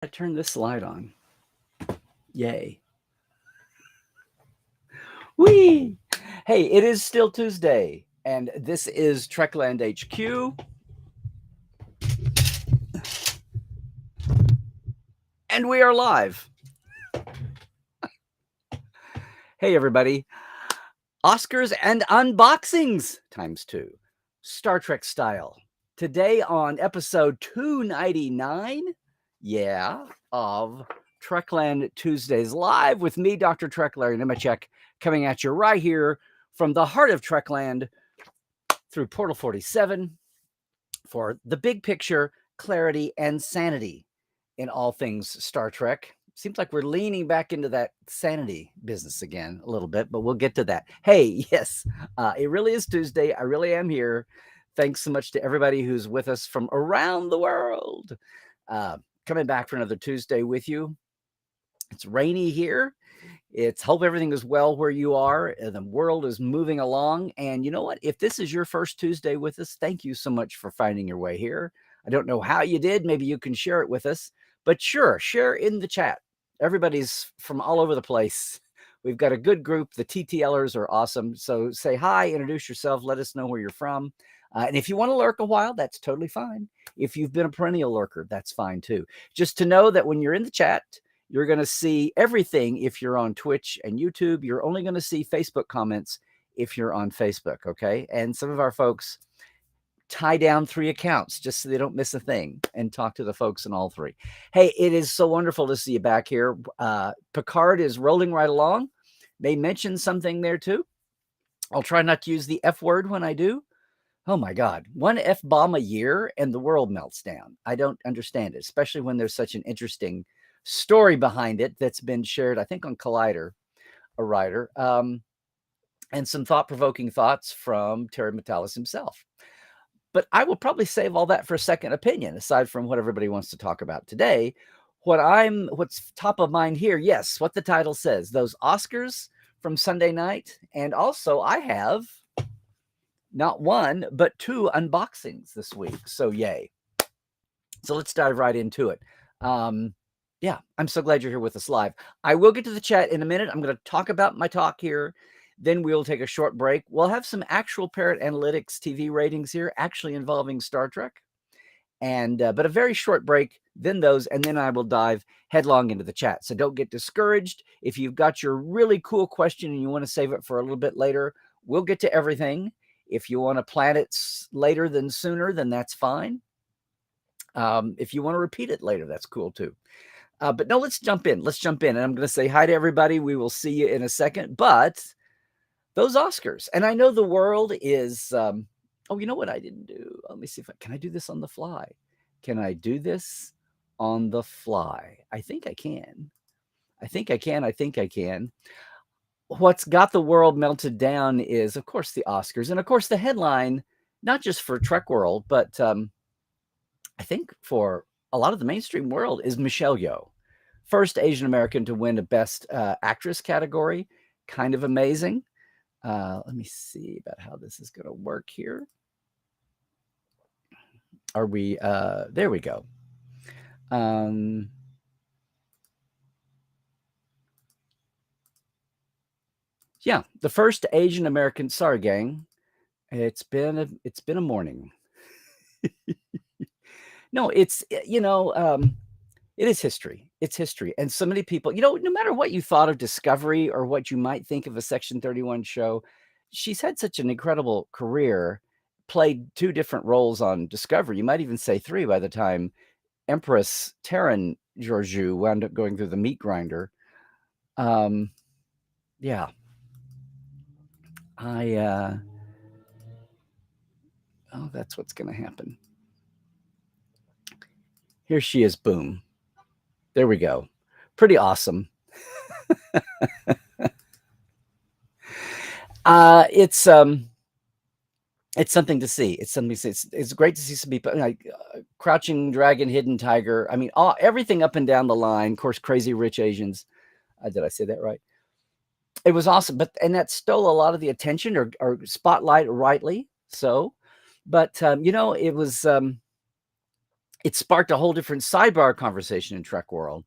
I turn this light on. Yay. Whee! Hey, it is still Tuesday, and this is Trekland HQ, and we are live. Hey, everybody. Oscars and unboxings times two, Star Trek style. Today on episode 299, of Trekland Tuesdays Live with me, Dr. Trek, Larry Nemechek, coming at you right here from the heart of Trekland through Portal 47 for the big picture, clarity, and sanity in all things Star Trek. Seems like we're leaning back into that sanity business again a little bit, but we'll get to that. Hey, yes, it really is Tuesday. I really am here. Thanks so much to everybody who's with us from around the world. Coming back for another Tuesday with you. It's rainy here. It's hope everything is well where you are. The world is moving along. And you know what? If this is your first Tuesday with us, thank you so much for finding your way here. I don't know how you did. Maybe you can share it with us. But sure, share in the chat. Everybody's from all over the place. We've got a good group. The TTLers are awesome. So say hi, introduce yourself, let us know where you're from. And if you want to lurk a while, that's totally fine. If you've been a perennial lurker, that's fine too. Just to know that when you're in the chat, you're going to see everything if you're on Twitch and YouTube. You're only going to see Facebook comments if you're on Facebook, okay? And some of our folks tie down 3 accounts just so they don't miss a thing and talk to the folks in all 3. Hey, it is so wonderful to see you back here. Picard is rolling right along. They mentioned something there too. I'll try not to use the F word when I do. Oh my God, 1 F-bomb a year and the world melts down. I don't understand it, especially when there's such an interesting story behind it that's been shared, I think, on Collider, a writer, and some thought-provoking thoughts from Terry Matalas himself. But I will probably save all that for a second opinion, aside from what everybody wants to talk about today. What's top of mind here, yes, what the title says, those Oscars from Sunday night, and also I have not 1, but 2 unboxings this week, so yay. So let's dive right into it. Yeah, I'm so glad you're here with us live. I will get to the chat in a minute. I'm going to talk about my talk here. Then we'll take a short break. We'll have some actual Parrot Analytics TV ratings here, actually involving Star Trek. And but a very short break, then those, and then I will dive headlong into the chat. So don't get discouraged. If you've got your really cool question and you want to save it for a little bit later, we'll get to everything. If you want to plan it later than sooner, then that's fine. If you want to repeat it later, that's cool too. But no, let's jump in. And I'm going to say hi to everybody. We will see you in a second. But those Oscars, and I know the world is, oh, you know what I didn't do? Let me see can I do this on the fly? Can I do this on the fly? I think I can. I think I can. What's got the world melted down is, of course, the Oscars. And of course, the headline, not just for Trek World, but I think for a lot of the mainstream world, is Michelle Yeoh. First Asian American to win a Best Actress category. Kind of amazing. Let me see about how this is going to work here. Are we, there we go. Yeah, the first Asian American, sorry gang, it's been a morning. No, it's, it is history. It's history. And so many people, no matter what you thought of Discovery or what you might think of a Section 31 show, she's had such an incredible career, played 2 different roles on Discovery. You might even say 3 by the time Empress Taryn Georgiou wound up going through the meat grinder. Yeah. Oh, that's what's going to happen. Here she is. Boom. There we go. Pretty awesome. It's something to see. It's something to see. It's great to see some people like Crouching Dragon, Hidden Tiger. I mean, everything up and down the line. Of course, Crazy Rich Asians. Did I say that right? It was awesome, and that stole a lot of the attention or spotlight rightly so. But it was it sparked a whole different sidebar conversation in Trek world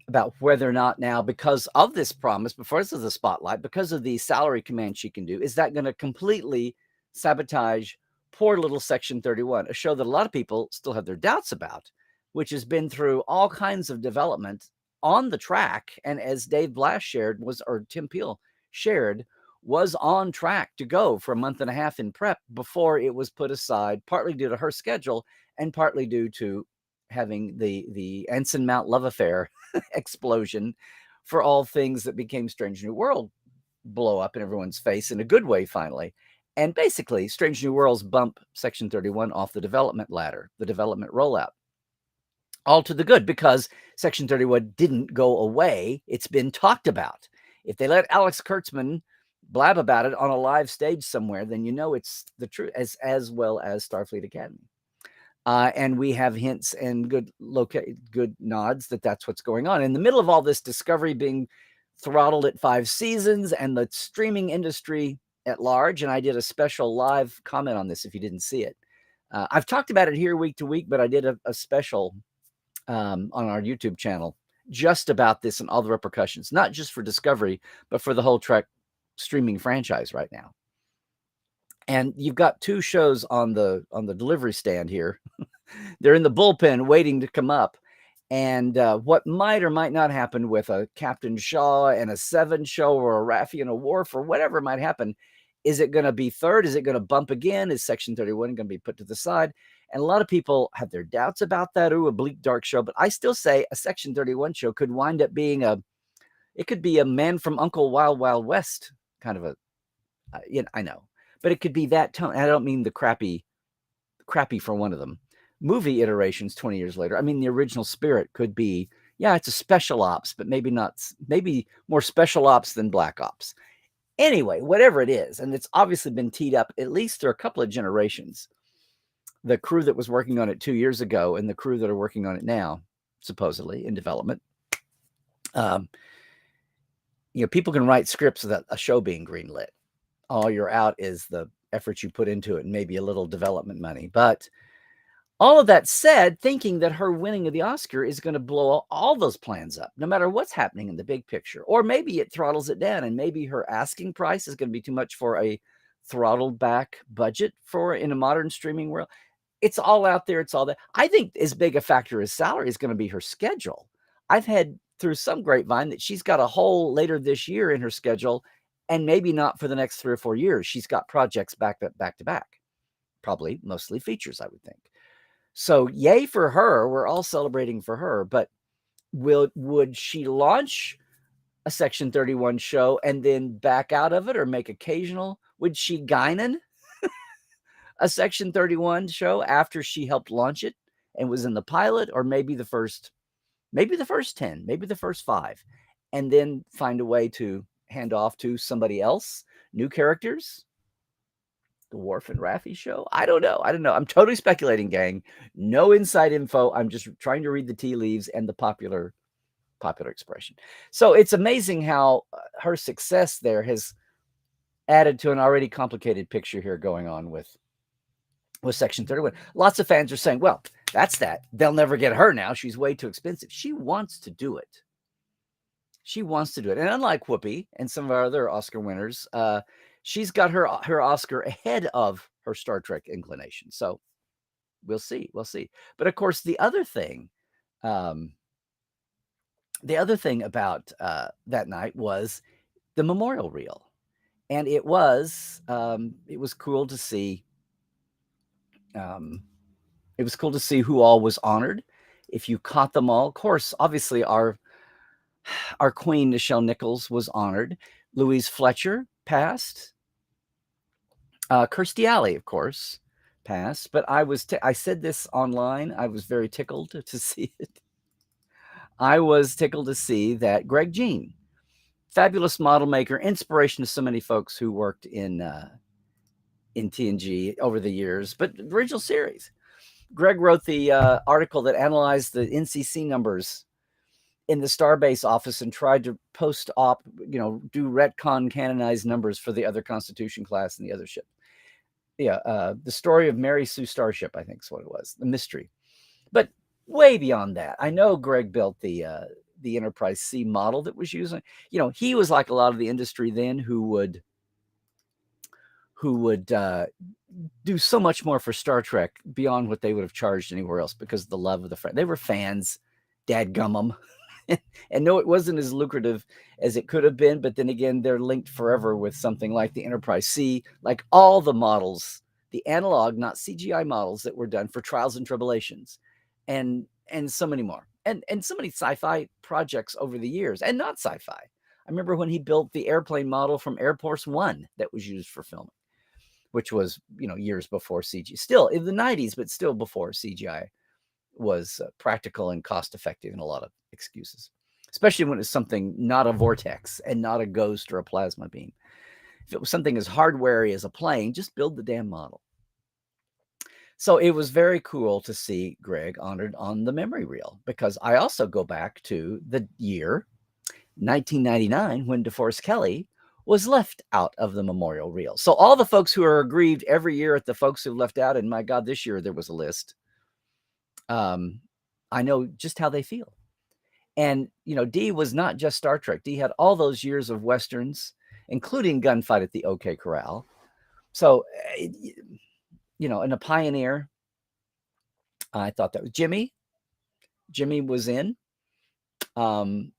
about whether or not now, because of this promise, because of the spotlight, because of the salary command she can do, is that going to completely sabotage poor little Section 31, a show that a lot of people still have their doubts about, which has been through all kinds of development on the track. And as Dave Blass shared, or Tim Peel shared, was on track to go for a month and a half in prep before it was put aside, partly due to her schedule and partly due to having the Ensign Mount love affair explosion for all things that became Strange New World blow up in everyone's face in a good way finally. And basically, Strange New Worlds bump Section 31 off the development ladder, the development rollout. All to the good, because Section 31 didn't go away. It's been talked about. If they let Alex Kurtzman blab about it on a live stage somewhere, then you know it's the truth, as well as Starfleet Academy. And we have hints and good nods that that's what's going on. In the middle of all this, Discovery being throttled at 5 seasons and the streaming industry at large, and I did a special live comment on this if you didn't see it. I've talked about it here week to week, but I did a special on our YouTube channel just about this and all the repercussions, not just for Discovery, but for the whole Trek streaming franchise right now. And you've got 2 shows on the delivery stand here. They're in the bullpen waiting to come up. And what might or might not happen with a Captain Shaw and a 7 show, or a Raffi and a Worf, or whatever might happen. Is it going to be third? Is it going to bump again? Is Section 31 going to be put to the side? And a lot of people have their doubts about that. Ooh, a bleak, dark show. But I still say a Section 31 show could wind up being it could be a Man from Uncle Wild Wild West kind of I know. But it could be that tone. I don't mean the crappy for one of them. Movie iterations 20 years later. I mean, the original spirit could be, yeah, it's a special ops, but maybe more special ops than black ops. Anyway, whatever it is, and it's obviously been teed up at least through a couple of generations. The crew that was working on it 2 years ago and the crew that are working on it now, supposedly in development. People can write scripts without a show being greenlit. All you're out is the effort you put into it and maybe a little development money. But all of that said, thinking that her winning of the Oscar is going to blow all those plans up, no matter what's happening in the big picture. Or maybe it throttles it down, and maybe her asking price is going to be too much for a throttled back budget in a modern streaming world. It's all out there. It's all there. I think as big a factor as salary is going to be her schedule. I've had through some grapevine that she's got a hole later this year in her schedule, and maybe not for the next 3 or 4 years. She's got projects back to back, probably mostly features, I would think. So yay for her. We're all celebrating for her. But would she launch a Section 31 show and then back out of it or make occasional? Would she Guinan a Section 31 show after she helped launch it and was in the pilot, or maybe the first 10, maybe the first 5, and then find a way to hand off to somebody else, new characters? The Worf and Raffi show? I don't know. I'm totally speculating, gang. No inside info. I'm just trying to read the tea leaves and the popular expression. So it's amazing how her success there has added to an already complicated picture here going on with Section 31. Lots of fans are saying, well, that's that. They'll never get her now. She's way too expensive. She wants to do it. And unlike Whoopi and some of our other Oscar winners, she's got her Oscar ahead of her Star Trek inclination. So we'll see. But of course, the other thing about that night was the memorial reel. And it was cool to see. It was cool to see who all was honored. If you caught them all, of course, obviously our queen, Nichelle Nichols, was honored. Louise Fletcher passed. Kirstie Alley, of course, passed. But I said this online. I was very tickled to see it. I was tickled to see that Greg Jean, fabulous model maker, inspiration to so many folks who worked in TNG over the years, but the original series. Greg wrote the article that analyzed the NCC numbers in the Starbase office and tried to post-op, do retcon canonized numbers for the other Constitution class and the other ship. Yeah, the story of Mary Sue Starship, I think is what it was, the mystery. But way beyond that, I know Greg built the Enterprise C model that was using. He was like a lot of the industry then who would do so much more for Star Trek beyond what they would have charged anywhere else because of the love of the friend. They were fans, dadgum them. And no, it wasn't as lucrative as it could have been. But then again, they're linked forever with something like the Enterprise C, like all the models, the analog, not CGI models that were done for Trials and Tribulations, and so many more, and so many sci-fi projects over the years, and not sci-fi. I remember when he built the airplane model from Air Force One that was used for filming, which was years before CG, still in the 90s, but still before CGI was practical and cost effective in a lot of excuses, especially when it's something not a vortex and not a ghost or a plasma beam. If it was something as hardware-y as a plane, just build the damn model. So it was very cool to see Greg honored on the memory reel, because I also go back to the year 1999 when DeForest Kelley was left out of the memorial reel. So all the folks who are aggrieved every year at the folks who left out, and my God, this year there was a list. I know just how they feel. And, Dee was not just Star Trek. Dee had all those years of Westerns, including Gunfight at the OK Corral. So, and a pioneer. I thought that was Jimmy. Jimmy was in. I'm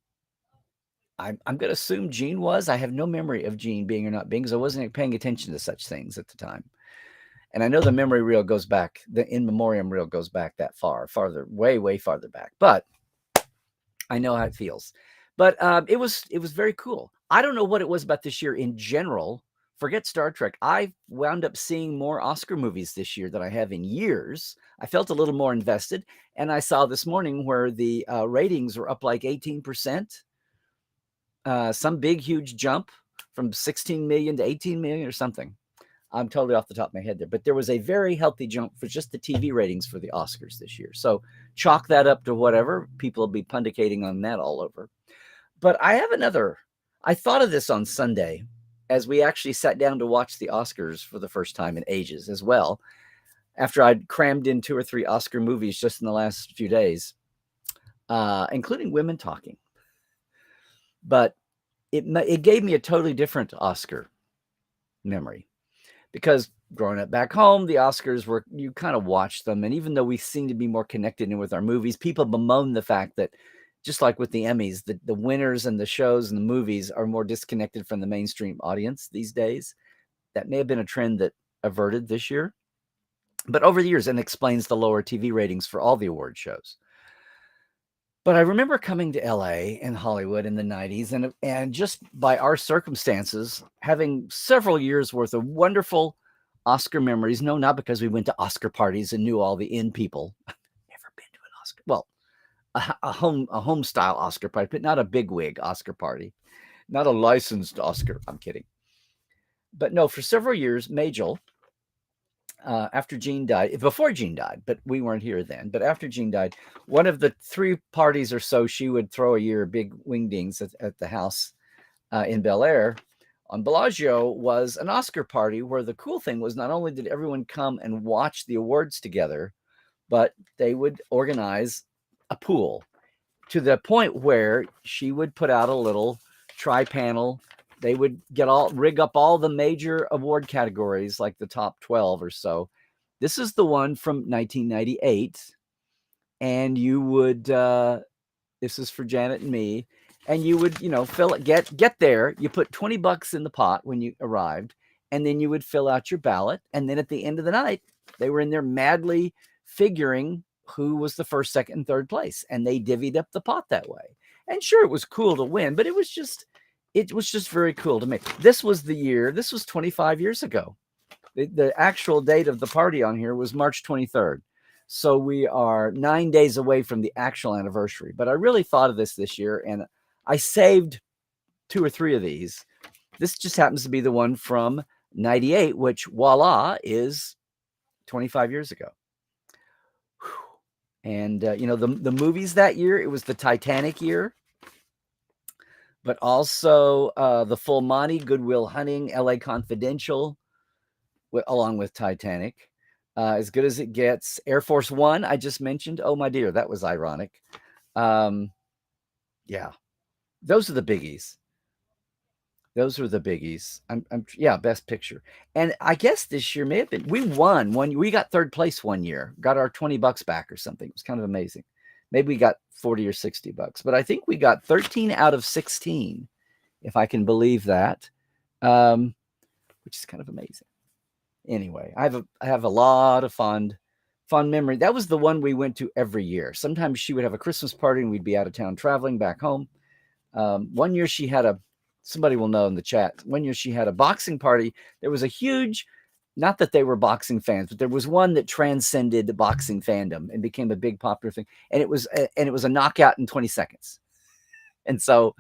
going to assume Gene was. I have no memory of Gene being or not being, because I wasn't paying attention to such things at the time. And I know the memory reel goes back, the in memoriam reel goes back that farther, way, way farther back. But I know how it feels. But it was very cool. I don't know what it was about this year in general. Forget Star Trek. I wound up seeing more Oscar movies this year than I have in years. I felt a little more invested. And I saw this morning where the ratings were up like 18%. Some big, huge jump from 16 million to 18 million or something. I'm totally off the top of my head there. But there was a very healthy jump for just the TV ratings for the Oscars this year. So chalk that up to whatever. People will be pundicating on that all over. But I have another. I thought of this on Sunday as we actually sat down to watch the Oscars for the first time in ages as well, after I'd crammed in 2 or 3 Oscar movies just in the last few days, including Women Talking. But it gave me a totally different Oscar memory, because growing up back home, the Oscars were, you kind of watched them. And even though we seem to be more connected in with our movies, people bemoan the fact that, just like with the Emmys, the winners and the shows and the movies are more disconnected from the mainstream audience these days. That may have been a trend that averted this year. But over the years, and explains the lower TV ratings for all the award shows. But I remember coming to LA and Hollywood in the 90s, and just by our circumstances, having several years worth of wonderful Oscar memories. No, not because we went to Oscar parties and knew all the in people. I've never been to an Oscar. Well, a home style Oscar party, but not a bigwig Oscar party, not a licensed Oscar. I'm kidding. But no, for several years, Majel, after Gene died, before Gene died, but we weren't here then. But after Gene died, one of the 3 parties or so she would throw a year, big wingdings at the house in Bel Air on Bellagio, was an Oscar party where the cool thing was not only did everyone come and watch the awards together, but they would organize a pool, to the point where she would put out a little tri-panel. They would rig up all the major award categories, like the top 12 or so. This is the one from 1998. And you would, this is for Janet and me. And you would, fill it, get there. You put $20 in the pot when you arrived, and then you would fill out your ballot. And then at the end of the night, they were in there madly figuring who was the first, second, and third place. And they divvied up the pot that way. And sure, it was cool to win, but it was just very cool to me. This was the year, this was 25 years ago. The actual date of the party on here was March 23rd. So we are 9 days away from the actual anniversary. But I really thought of this year, and I saved 2 or 3 of these. This just happens to be the one from 98, which, voila, is 25 years ago. And, the movies that year, it was the Titanic year, but also the Full Monty, Good Will Hunting, LA Confidential, along with Titanic. As Good as It Gets. Air Force One, I just mentioned. Oh, my dear, that was ironic. Yeah, those are the biggies. Those are the biggies. Yeah, Best Picture. And I guess this year may have been, we won one. We got third place one year, got our $20 back or something. It was kind of amazing. Maybe we got 40 or $60, but I think we got 13 out of 16, if I can believe that, which is kind of amazing. Anyway, I have a lot of fond memory. That was the one we went to every year. Sometimes she would have a Christmas party and we'd be out of town traveling back home. One year she had somebody will know in the chat. One year she had a boxing party. There was a huge, not that they were boxing fans, but there was one that transcended the boxing fandom and became a big popular thing. And it was a knockout in 20 seconds. And so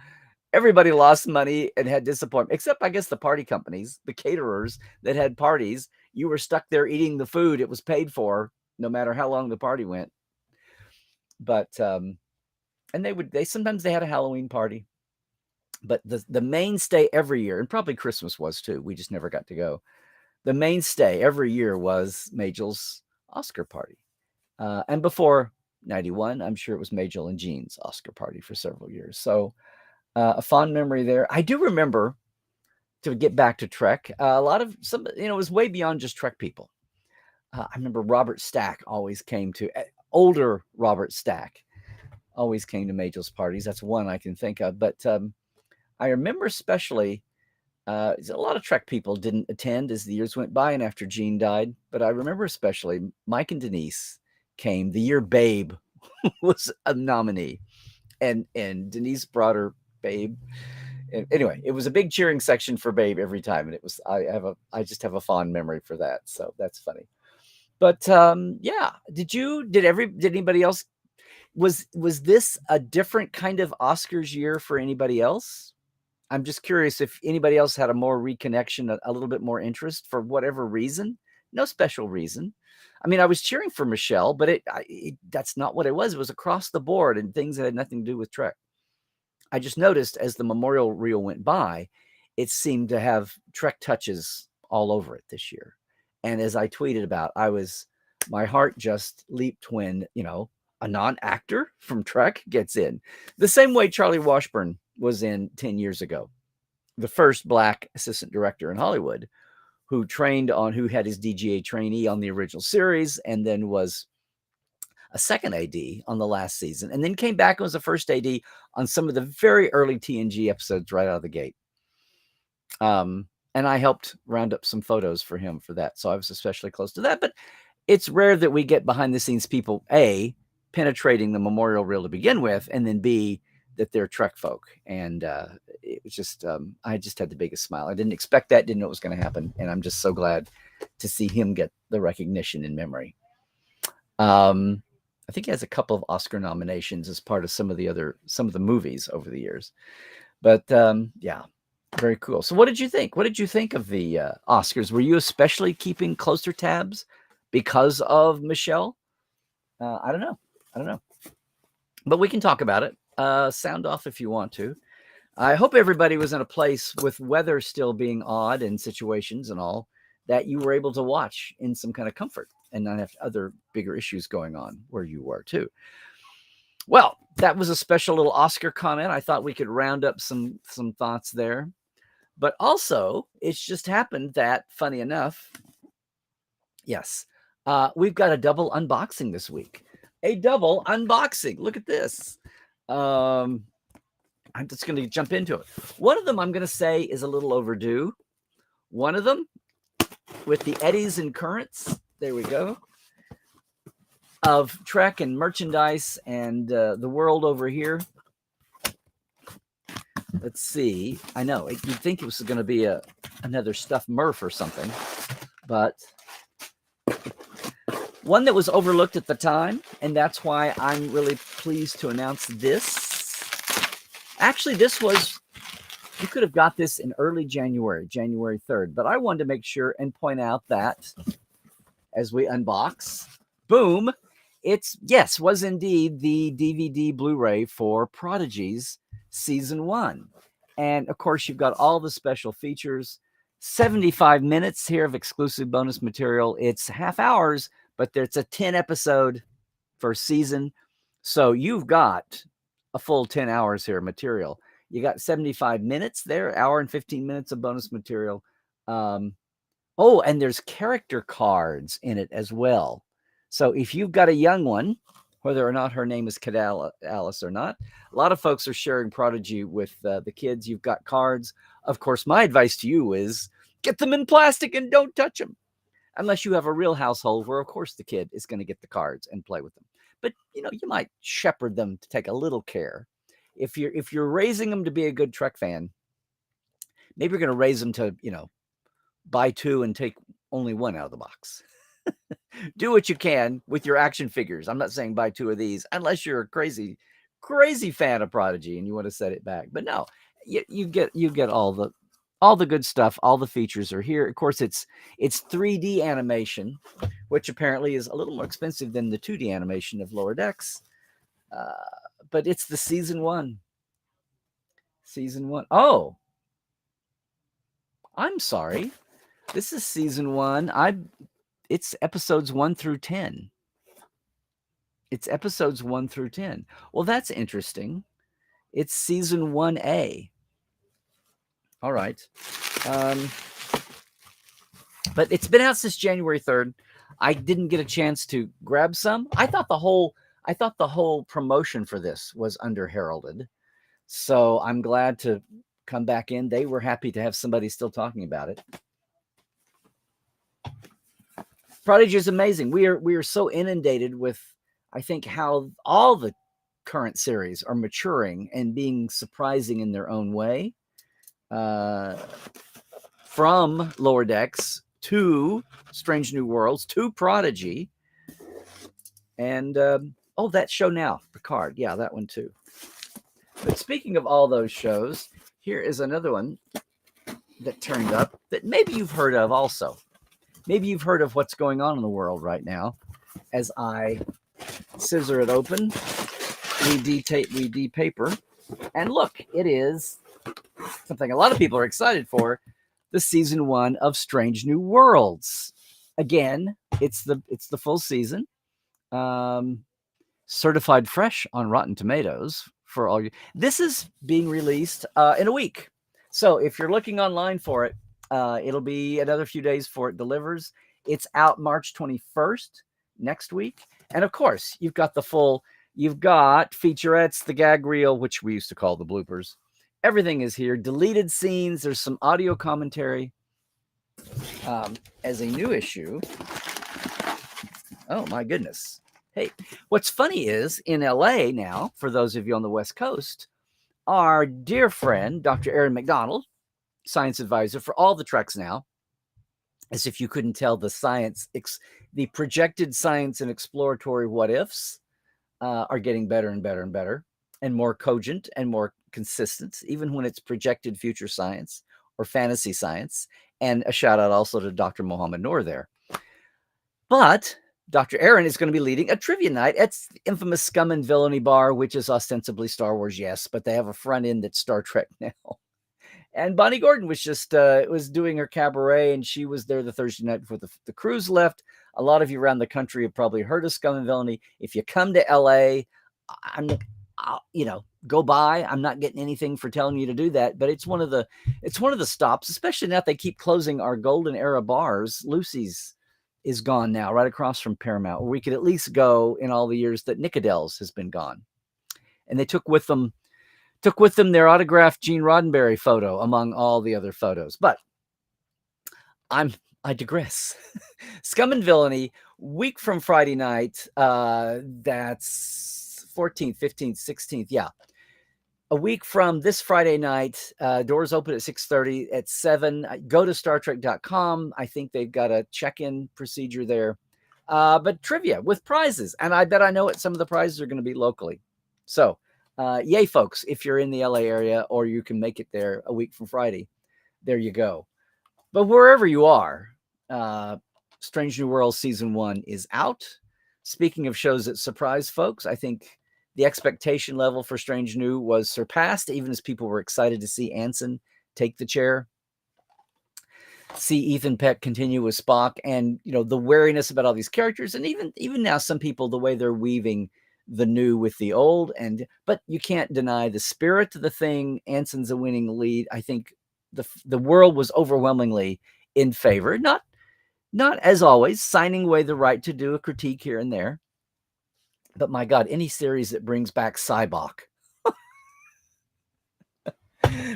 everybody lost money and had disappointment, except I guess the party companies, the caterers that had parties. You were stuck there eating the food. It was paid for no matter how long the party went. But, and they sometimes they had a Halloween party. But the mainstay every year, and probably Christmas was too, we just never got to go. The mainstay every year was Majel's Oscar party. And before 91, I'm sure it was Majel and Jean's Oscar party for several years. So a fond memory there. I do remember, to get back to Trek, a lot of it was way beyond just Trek people. I remember Robert Stack always came to, older Robert Stack always came to Majel's parties. That's one I can think of. But I remember especially, a lot of Trek people didn't attend as the years went by and after Gene died. But I remember especially Mike and Denise came the year Babe was a nominee. And Denise brought her Babe. And anyway, it was a big cheering section for Babe every time. And it was, I just have a fond memory for that. So that's funny. But yeah, did anybody else, was this a different kind of Oscars year for anybody else? I'm just curious if anybody else had a more reconnection, a little bit more interest for whatever reason. No special reason. I mean, I was cheering for Michelle, but that's not what it was. It was across the board and things that had nothing to do with Trek. I just noticed as the memorial reel went by, it seemed to have Trek touches all over it this year. And as I tweeted about, my heart just leaped when, a non-actor from Trek gets in. The same way Charlie Washburn was in 10 years ago. The first Black assistant director in Hollywood who had his DGA trainee on the original series and then was a second AD on the last season, and then came back and was the first AD on some of the very early TNG episodes right out of the gate. And I helped round up some photos for him for that. So I was especially close to that. But it's rare that we get behind the scenes people, A, penetrating the memorial reel to begin with, and then B, that they're Trek folk. And it was just, I just had the biggest smile. I didn't expect that, didn't know it was going to happen. And I'm just so glad to see him get the recognition in memory. I think he has a couple of Oscar nominations as part of some of the movies over the years. But yeah, very cool. So what did you think? What did you think of the Oscars? Were you especially keeping closer tabs because of Michelle? I don't know. But we can talk about it. Sound off if you want to. I hope everybody was in a place with weather still being odd and situations and all that you were able to watch in some kind of comfort and not have other bigger issues going on where you were too. Well, that was a special little Oscar comment. I thought we could round up some thoughts there. But also, it's just happened that, funny enough, yes, we've got a double unboxing this week. A double unboxing. Look at this. I'm just going to jump into it. One of them I'm going to say is a little overdue. One of them with the eddies and currents. There we go. Of Trek and merchandise and the world over here. Let's see. I know you'd think it was going to be another stuffed Murph or something, but one that was overlooked at the time, and that's why I'm really pleased to announce this. Actually, you could have got this in early January 3rd, but I wanted to make sure and point out that as we unbox, boom, was indeed the DVD Blu-ray for Prodigy's Season 1. And of course, you've got all the special features. 75 minutes here of exclusive bonus material. It's half hours, but it's a 10 episode first season. So you've got a full 10 hours here of material. You got 75 minutes there, hour and 15 minutes of bonus material. Oh, and there's character cards in it as well. So if you've got a young one, whether or not her name is Alice or not, a lot of folks are sharing Prodigy with the kids. You've got cards. Of course, my advice to you is get them in plastic and don't touch them. Unless you have a real household where, of course, the kid is going to get the cards and play with them. But, you know, you might shepherd them to take a little care. If you're raising them to be a good Trek fan, maybe you're going to raise them to, you know, buy two and take only one out of the box. Do what you can with your action figures. I'm not saying buy two of these unless you're a crazy fan of Prodigy and you want to set it back. But no, you get all the good stuff. All the features are here. Of course, it's 3D animation, which apparently is a little more expensive than the 2D animation of Lower Decks. But it's the season one. Season one. Oh, I'm sorry. This is season one. It's episodes 1 through 10. It's episodes 1 through 10. Well, that's interesting. It's season 1A. All right. But it's been out since January 3rd. I didn't get a chance to grab some. I thought the whole promotion for this was under-heralded. So I'm glad to come back in. They were happy to have somebody still talking about it. Prodigy is amazing. We are so inundated with, I think, how all the current series are maturing and being surprising in their own way. From Lower Decks to Strange New Worlds to Prodigy. And, that show now, Picard. Yeah, that one too. But speaking of all those shows, here is another one that turned up that maybe you've heard of also. Maybe you've heard of what's going on in the world right now. As I scissor it open, we depaper, and look, it is something a lot of people are excited for, the season 1 of Strange New Worlds. Again, it's the full season, certified fresh on Rotten Tomatoes for all you. This is being released in a week. So if you're looking online for it, it'll be another few days before it delivers. It's out March 21st, next week. And of course, you've got featurettes, the gag reel, which we used to call the bloopers. Everything is here. Deleted scenes. There's some audio commentary. As a new issue. Oh, my goodness. Hey, what's funny is in LA now, for those of you on the West Coast, our dear friend, Dr. Aaron McDonald, science advisor for all the Treks now, as if you couldn't tell, the projected science and exploratory what ifs are getting better and better and better and more cogent and more consistent, even when it's projected future science or fantasy science. And a shout out also to Dr. Mohammed Noor there. But Dr. Aaron is going to be leading a trivia night at the infamous Scum and Villainy Bar, which is ostensibly Star Wars, yes, but they have a front end that's Star Trek now. And Bonnie Gordon was just was doing her cabaret, and she was there the Thursday night before the cruise left. A lot of you around the country have probably heard of Scum and Villainy. If you come to LA, go by. I'm not getting anything for telling you to do that, but it's one of the stops, especially now that they keep closing our golden era bars. Lucy's is gone now, right across from Paramount, where we could at least go in all the years that Nicodell's has been gone. And they took with them their autographed Gene Roddenberry photo among all the other photos. But I digress. Scum and Villainy, week from Friday night, that's 14th, 15th, 16th. Yeah. A week from this Friday night, doors open at 6:30. At 7, go to StarTrek.com. I think they've got a check-in procedure there. But trivia with prizes. And I bet I know what some of the prizes are going to be locally. So, yay, folks, if you're in the LA area or you can make it there a week from Friday, there you go. But wherever you are, Strange New Worlds Season 1 is out. Speaking of shows that surprise folks, I think the expectation level for Strange New was surpassed, even as people were excited to see Anson take the chair. see Ethan Peck continue with Spock, and the wariness about all these characters, and even now some people, the way they're weaving the new with the old, but you can't deny the spirit of the thing. Anson's a winning lead. I think the world was overwhelmingly in favor, not as always signing away the right to do a critique here and there, but my God, any series that brings back Cybok,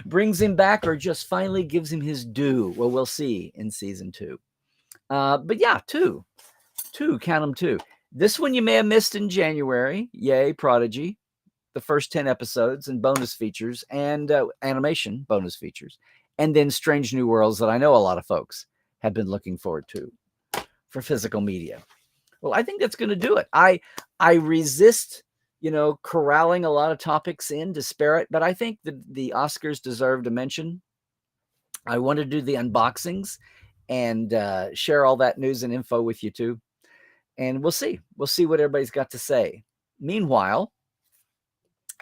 brings him back, or just finally gives him his due, well, we'll see in season 2. But yeah, two, count them, 2. This one you may have missed in January. Yay, Prodigy. The first 10 episodes and bonus features and animation bonus features. And then Strange New Worlds that I know a lot of folks have been looking forward to for physical media. Well, I think that's going to do it. I resist, corralling a lot of topics in disparate, but I think the Oscars deserve to mention. I want to do the unboxings and share all that news and info with you too. And we'll see what everybody's got to say. Meanwhile,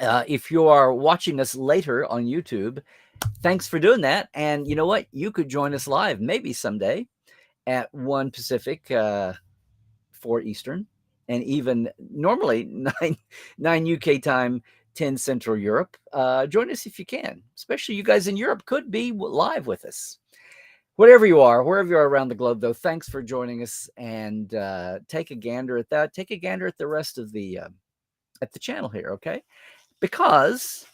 if you are watching us later on YouTube, thanks for doing that. And you know what? You could join us live maybe someday at 1 Pacific, 4 Eastern, and even normally 9 UK time, 10 Central Europe. Join us if you can, especially you guys in Europe could be live with us. Whatever you are, wherever you are around the globe, though, thanks for joining us, and take a gander at that. Take a gander at the rest of the channel here, okay? Because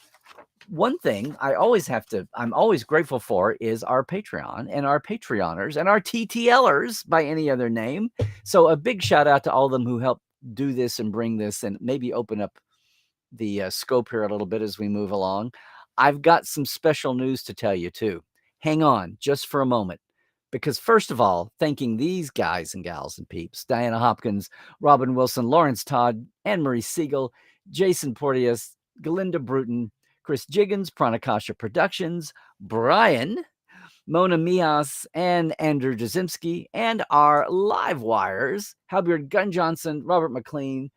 one thing I'm always grateful for is our Patreon and our Patreoners and our TTLers by any other name. So a big shout out to all of them who help do this and bring this and maybe open up the scope here a little bit as we move along. I've got some special news to tell you too. Hang on just for a moment, because first of all, thanking these guys and gals and peeps: Diana Hopkins, Robin Wilson, Lawrence Todd, Anne-Marie Siegel, Jason Porteous, Galinda Bruton, Chris Jiggins, Pranakasha Productions, Brian, Mona Mias, and Andrew Jazimski, and our live wires: Halbert Gunn Johnson, Robert McLean,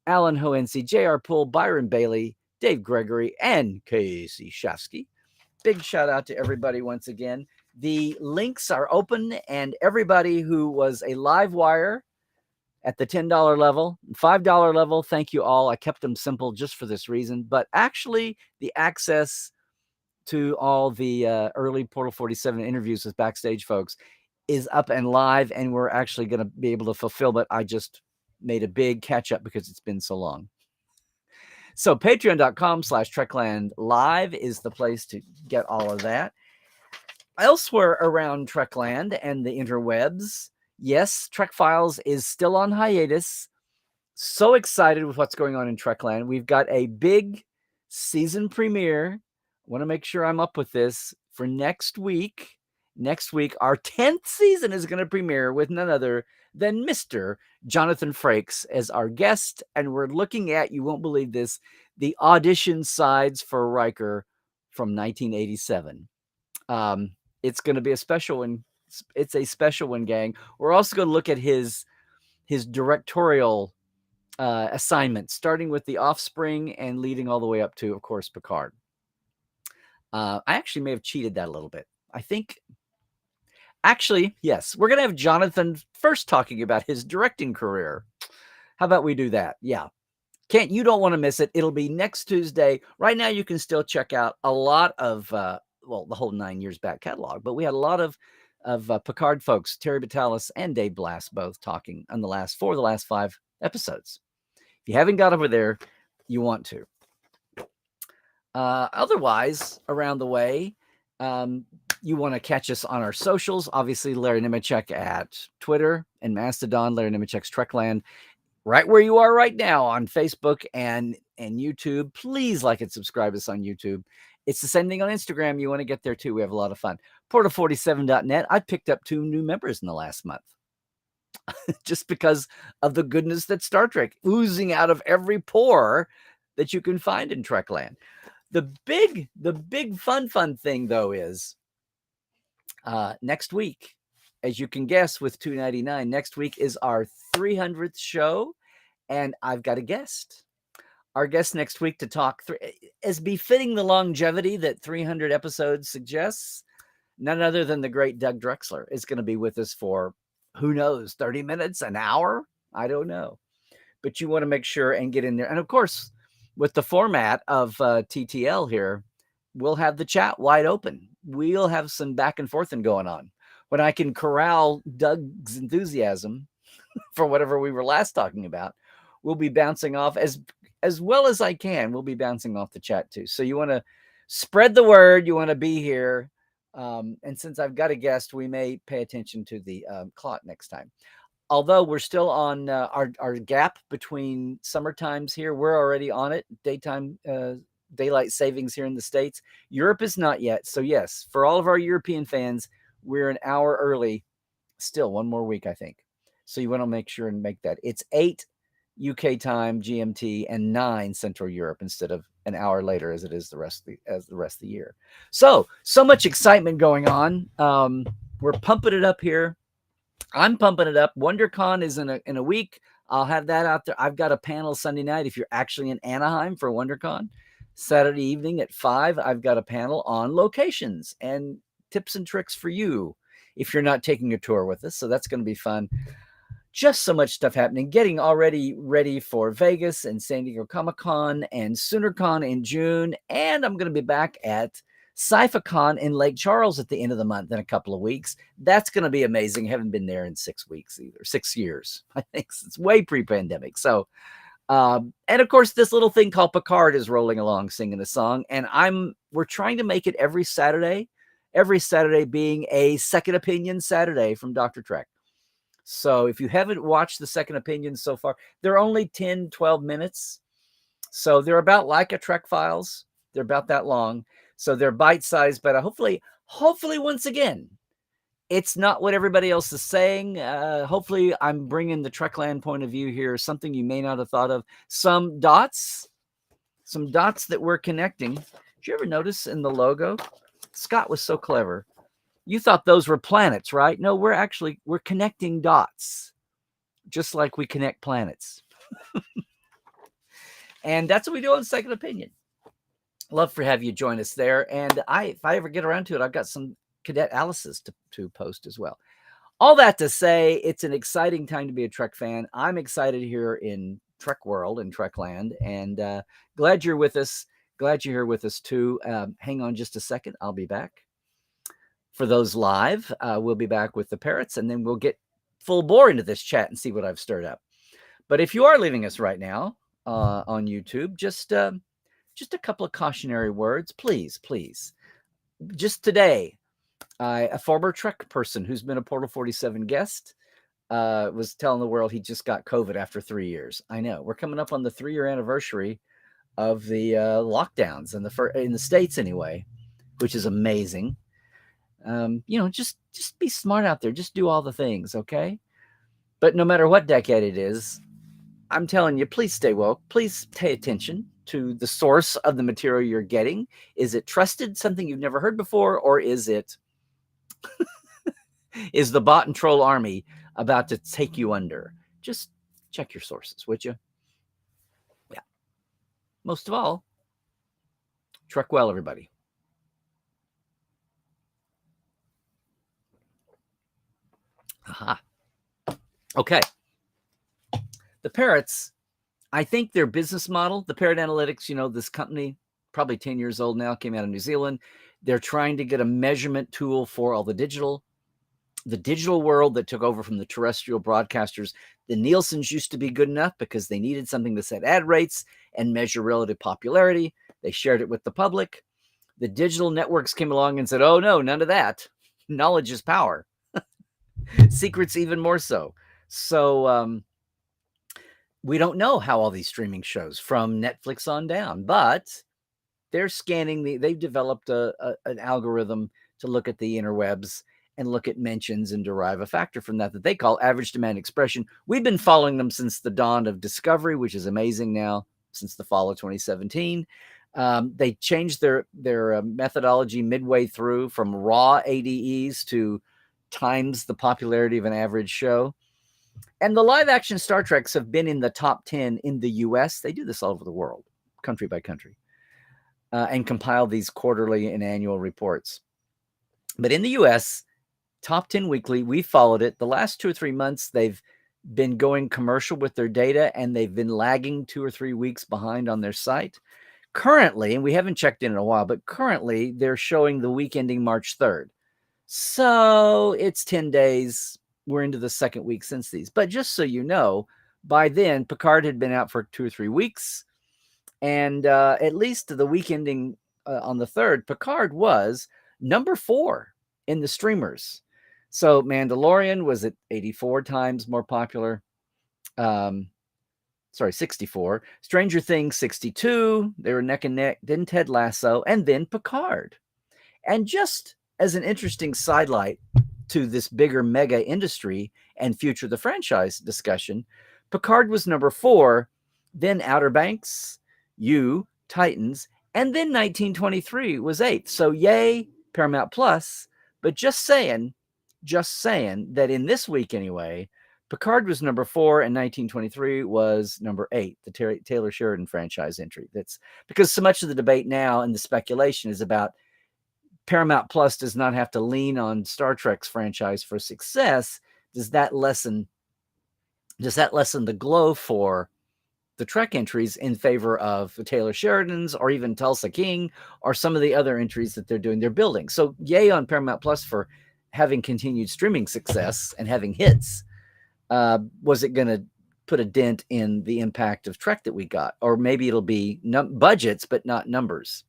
Alan Hoensi, J.R. Poole, Byron Bailey, Dave Gregory, and Casey Shafsky. Big shout out to everybody once again. The links are open, and everybody who was a live wire at the $10 level, $5 level, thank you all. I kept them simple just for this reason. But actually, the access to all the early Portal 47 interviews with backstage folks is up and live, and we're actually going to be able to fulfill it. I just made a big catch up because it's been so long. So patreon.com/Trekland Live is the place to get all of that. Elsewhere around Trekland and the interwebs, yes, Trek Files is still on hiatus. So excited with what's going on in Trekland. We've got a big season premiere. I want to make sure I'm up with this for next week. Next week, our 10th season is going to premiere with none other than Mr. Jonathan Frakes as our guest. And we're looking at, you won't believe this, the audition sides for Riker from 1987. It's going to be a special one. It's a special one, gang. We're also going to look at his directorial assignments, starting with The Offspring and leading all the way up to, of course, Picard. I actually may have cheated that a little bit. I think, actually, yes, we're going to have Jonathan first talking about his directing career. How about we do that? Yeah. You don't want to miss it. It'll be next Tuesday. Right now, you can still check out a lot of, the whole 9 years back catalog, but we had a lot of Picard folks, Terry Batalis and Dave Blass, both talking on the last 5 episodes. If you haven't got over there, you want to. Otherwise, around the way, you want to catch us on our socials. Obviously, Larry Nemechek at Twitter and Mastodon, Larry Nemechek's Trekland, right where you are right now on Facebook and YouTube. Please like and subscribe us on YouTube. It's the same thing on Instagram. You want to get there too. We have a lot of fun. Portal47.net. I picked up 2 new members in the last month. Just because of the goodness that Star Trek oozing out of every pore that you can find in Trekland. The big fun thing though is next week, as you can guess, with $2.99, next week is our 300th show, and I've got a guest. Our guest next week to talk as befitting the longevity that 300 episodes suggests. none other than the great Doug Drexler is going to be with us for, who knows, 30 minutes, an hour? I don't know. But you want to make sure and get in there. And of course, with the format of TTL here, we'll have the chat wide open. We'll have some back and forth going on. When I can corral Doug's enthusiasm for whatever we were last talking about, we'll be bouncing off as well as I can. We'll be bouncing off the chat too. So you want to spread the word. You want to be here. And since I've got a guest, we may pay attention to the clock next time. Although we're still on our gap between summer times here, we're already on it. Daytime daylight savings here in the States. Europe is not yet. So yes, for all of our European fans, we're an hour early. Still one more week, I think. So you want to make sure and make that. It's 8 UK time GMT and 9 Central Europe instead of an hour later as it is the rest of the year. So much excitement going on. We're pumping it up here. I'm pumping it up. WonderCon is in a week. I'll have that out there. I've got a panel Sunday night if you're actually in Anaheim for WonderCon. Saturday evening at 5, I've got a panel on locations and tips and tricks for you if you're not taking a tour with us. So that's going to be fun. Just so much stuff happening, getting already ready for Vegas and San Diego Comic-Con and SoonerCon in June. And I'm going to be back at SciFiCon in Lake Charles at the end of the month in a couple of weeks. That's going to be amazing. Haven't been there in 6 weeks either. 6 years. I think it's way pre-pandemic. So, and of course, this little thing called Picard is rolling along singing a song. And we're trying to make it every Saturday being a Second Opinion Saturday from Dr. Trek. So if you haven't watched the Second Opinion so far, they're only 10, 12 minutes. So they're about like a Trek Files. They're about that long. So they're bite-sized, but hopefully, once again, it's not what everybody else is saying. Hopefully I'm bringing the Trekland point of view here, something you may not have thought of. Some dots that we're connecting. Did you ever notice in the logo? Scott was so clever. You thought those were planets, right? No, we're connecting dots, just like we connect planets. And that's what we do on Second Opinion. Love to have you join us there. And if I ever get around to it, I've got some Cadet Alice's to post as well. All that to say, it's an exciting time to be a Trek fan. I'm excited here in Trek World and Trekland, and glad you're with us. Glad you're here with us too. Hang on just a second. I'll be back. For those live, we'll be back with the parrots, and then we'll get full bore into this chat and see what I've stirred up. But if you are leaving us right now on YouTube, just a couple of cautionary words, please. Just today, a former Trek person who's been a Portal 47 guest was telling the world he just got COVID after 3 years. I know. We're coming up on the 3-year anniversary of the lockdowns in the States anyway, which is amazing. Just be smart out there. Just do all the things, okay? But no matter what decade it is, I'm telling you, please stay woke. Please pay attention to the source of the material you're getting. Is it trusted, something you've never heard before, or is it is the bot and troll army about to take you under? Just check your sources, would you? Yeah. Most of all, Trek well, everybody. Aha. Okay. The parrots, I think their business model, the Parrot Analytics, this company, probably 10 years old now, came out of New Zealand. They're trying to get a measurement tool for all the digital world that took over from the terrestrial broadcasters. The Nielsen's used to be good enough because they needed something to set ad rates and measure relative popularity. They shared it with the public. The digital networks came along and said, oh, no, none of that. Knowledge is power. Secrets even more so. So we don't know how all these streaming shows from Netflix on down, but they're scanning they've developed an algorithm to look at the interwebs and look at mentions and derive a factor from that they call average demand expression. We've been following them since the dawn of Discovery, which is amazing now, since the fall of 2017. They changed their methodology midway through from raw ADEs to times the popularity of an average show. And the live action Star Treks have been in the top 10 in the US. They do this all over the world, country by country, and compile these quarterly and annual reports. But in the US, Top 10 Weekly, we followed it. The last 2 or 3 months, they've been going commercial with their data, and they've been lagging 2 or 3 weeks behind on their site. Currently, and we haven't checked in a while, but currently they're showing the week ending March 3rd. So it's 10 days. We're into the second week since these. But just so you know, by then, Picard had been out for 2 or 3 weeks. And at least the week ending on the 3rd, Picard was number 4 in the streamers. So Mandalorian was at 84 times more popular. 64. Stranger Things, 62. They were neck and neck. Then Ted Lasso, and then Picard. And just as an interesting sidelight to this bigger mega industry and future of the franchise discussion, Picard was number 4, then Outer Banks, You, Titans, and then 1923 was 8th. So yay, Paramount Plus. But just saying that in this week anyway, Picard was number 4 and 1923 was number 8, the Taylor Sheridan franchise entry. That's because so much of the debate now and the speculation is about Paramount Plus does not have to lean on Star Trek's franchise for success. Does that lessen the glow for the Trek entries in favor of the Taylor Sheridans or even Tulsa King or some of the other entries that they're doing? They're building. So yay on Paramount Plus for having continued streaming success and having hits. Was it going to put a dent in the impact of Trek that we got? Or maybe it'll be budgets, but not numbers.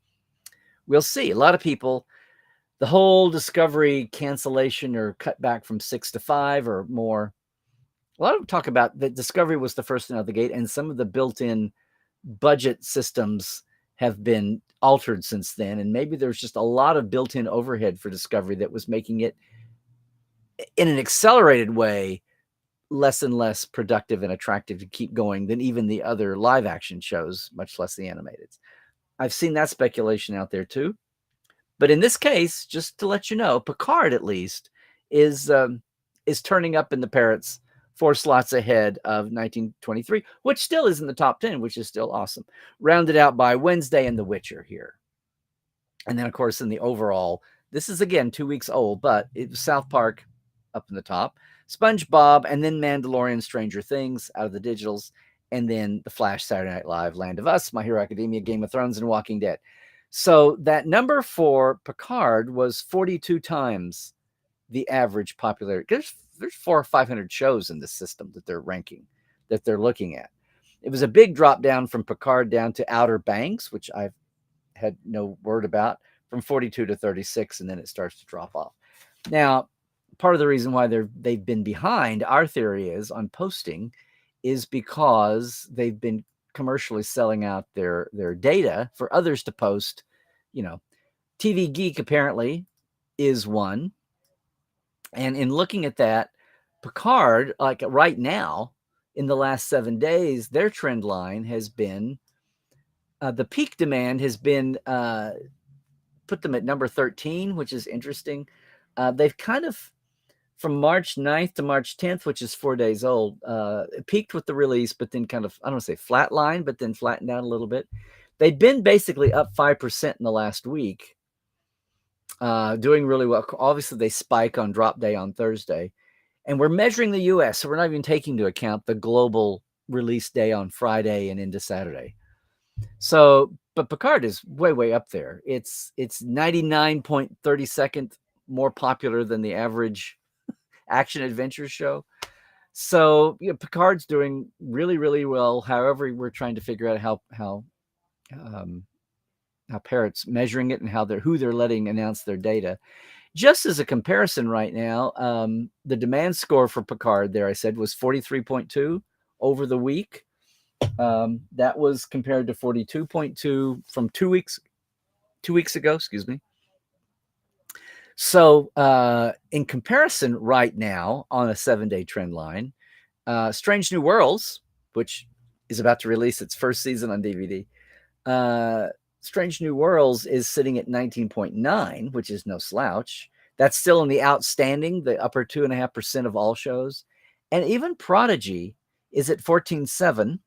We'll see. A lot of people, the whole Discovery cancellation or cut back from 6 to 5 or more, a lot of them talk about that Discovery was the first one out the gate, and some of the built-in budget systems have been altered since then. And maybe there's just a lot of built-in overhead for Discovery that was making it, in an accelerated way, less and less productive and attractive to keep going than even the other live action shows, much less the animated. I've seen that speculation out there too. But in this case, just to let you know, Picard at least is turning up in the parrots 4 slots ahead of 1923, which still is in the top 10, which is still awesome. Rounded out by Wednesday and The Witcher here. And then, of course, in the overall, this is again 2 weeks old, but it was South Park up in the top, SpongeBob, and then Mandalorian, Stranger Things out of the digitals, and then The Flash, Saturday Night Live, Land of Us, My Hero Academia, Game of Thrones, and Walking Dead. So that number for Picard was 42 times the average popularity. There's 400 or 500 shows in this system that they're ranking, that they're looking at. It was a big drop down from Picard down to Outer Banks, which I've had no word about, from 42 to 36, and then it starts to drop off. Now, part of the reason why they've been behind, our theory is, on posting, is because they've been commercially selling out their data for others to post. You know, TV Geek apparently is one. And in looking at that, Picard, like right now, in the last 7 days, their trend line has been, the peak demand has been, put them at number 13, which is interesting. They've kind of, from March 9th to March 10th, which is 4 days old, it peaked with the release, but then kind of, I don't want to say flatline, but then flattened out a little bit. They've been basically up 5% in the last week, doing really well. Obviously, they spike on drop day on Thursday. And we're measuring the U.S., so we're not even taking into account the global release day on Friday and into Saturday. So, but Picard is way, way up there. It's 99.32nd more popular than the average action adventure show. So, you know, Picard's doing really, really well. However, we're trying to figure out how Parrot's measuring it and who they're letting announce their data. Just as a comparison right now, the demand score for Picard there, I said, was 43.2 over the week. That was compared to 42.2 from 2 weeks ago, excuse me. So in comparison right now on a 7-day trend line, Strange New Worlds, which is about to release its first season on DVD, Strange New Worlds is sitting at 19.9, which is no slouch. That's still in the outstanding, the upper 2.5% of all shows. And even Prodigy is at 14.7,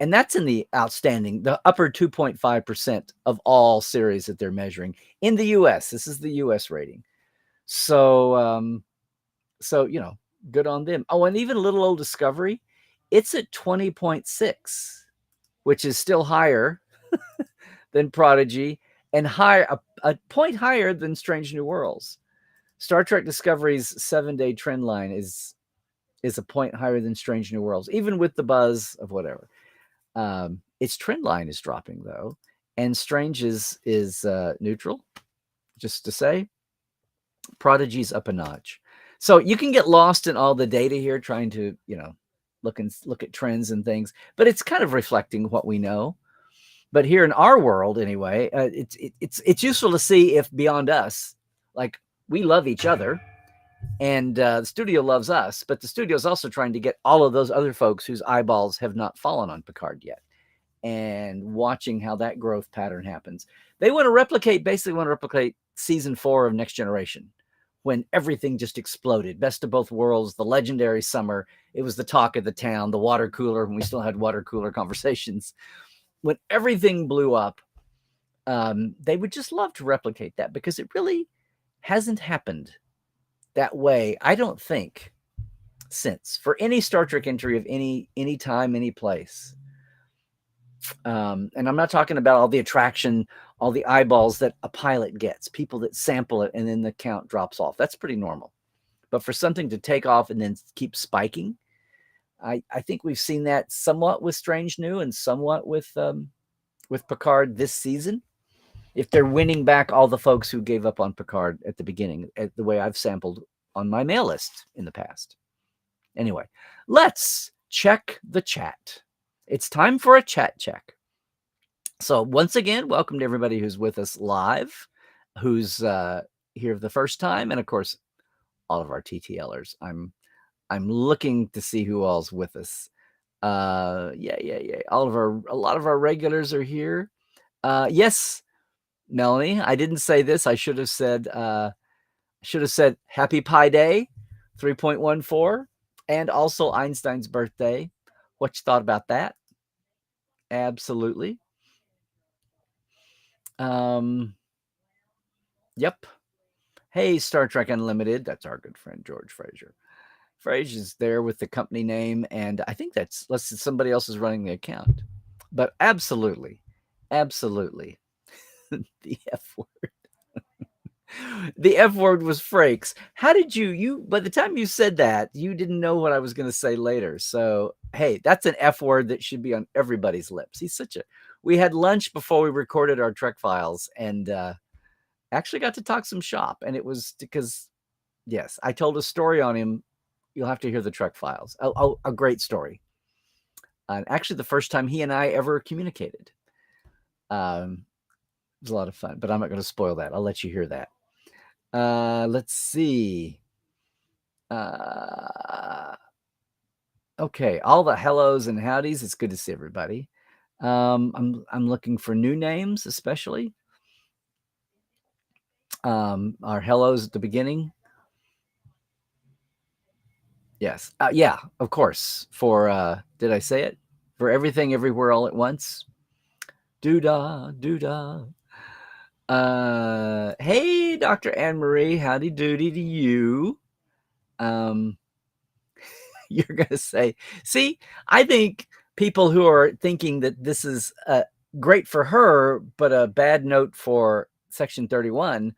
and that's in the outstanding, the upper 2.5% of all series that they're measuring in the U.S. This is the U.S. rating. So, so good on them. Oh, and even little old Discovery, it's at 20.6, which is still higher than Prodigy and a point higher than Strange New Worlds. Star Trek Discovery's 7-day trend line is a point higher than Strange New Worlds, even with the buzz of whatever. Its trend line is dropping though, and Strange is neutral. Just to say, Prodigy's up a notch. So you can get lost in all the data here, trying to look at trends and things, but it's kind of reflecting what we know. But here in our world, anyway, it's useful to see if beyond us, like we love each other, and the studio loves us, but the studio is also trying to get all of those other folks whose eyeballs have not fallen on Picard yet, and watching how that growth pattern happens. They basically want to replicate season 4 of Next Generation, when everything just exploded. Best of both worlds, the legendary summer. It was the talk of the town, the water cooler, when we still had water cooler conversations. When everything blew up, they would just love to replicate that, because it really hasn't happened that way, I don't think, since, for any Star Trek entry of any time, any place. And I'm not talking about all the attraction, all the eyeballs that a pilot gets, people that sample it and then the count drops off. That's pretty normal. But for something to take off and then keep spiking, I think we've seen that somewhat with Strange New and somewhat with Picard this season. If they're winning back all the folks who gave up on Picard at the beginning, the way I've sampled on my mail list in the past. Anyway, let's check the chat. It's time for a chat check. So once again, welcome to everybody who's with us live, who's here for the first time, and of course, all of our TTLers. I'm looking to see who all's with us. Yeah. A lot of our regulars are here. Yes, Melanie, I didn't say this. I should have said Happy Pi Day 3.14, and also Einstein's birthday. What you thought about that? Absolutely. Yep. Hey, Star Trek Unlimited. That's our good friend George Fraser. Frazier's there with the company name, and I think that's somebody else is running the account. But absolutely. The F word. The F word was Frakes. How did you by the time you said that, you didn't know what I was going to say later. So, hey, that's an F word that should be on everybody's lips. We had lunch before we recorded our Trek Files, and actually got to talk some shop. And it was because, yes, I told a story on him. You'll have to hear the Trek Files. A great story. And actually the first time he and I ever communicated. It was a lot of fun, but I'm not going to spoil that. I'll let you hear that. Let's see. Okay, all the hellos and howdies. It's good to see everybody. I'm looking for new names, especially. Our hellos at the beginning. Yes. Yeah, of course. For did I say it? For Everything Everywhere All at Once. Doo-dah, doo-dah. Hey, Dr. Anne Marie, howdy doody to you. You're gonna say, see, I think people who are thinking that this is great for her, but a bad note for Section 31,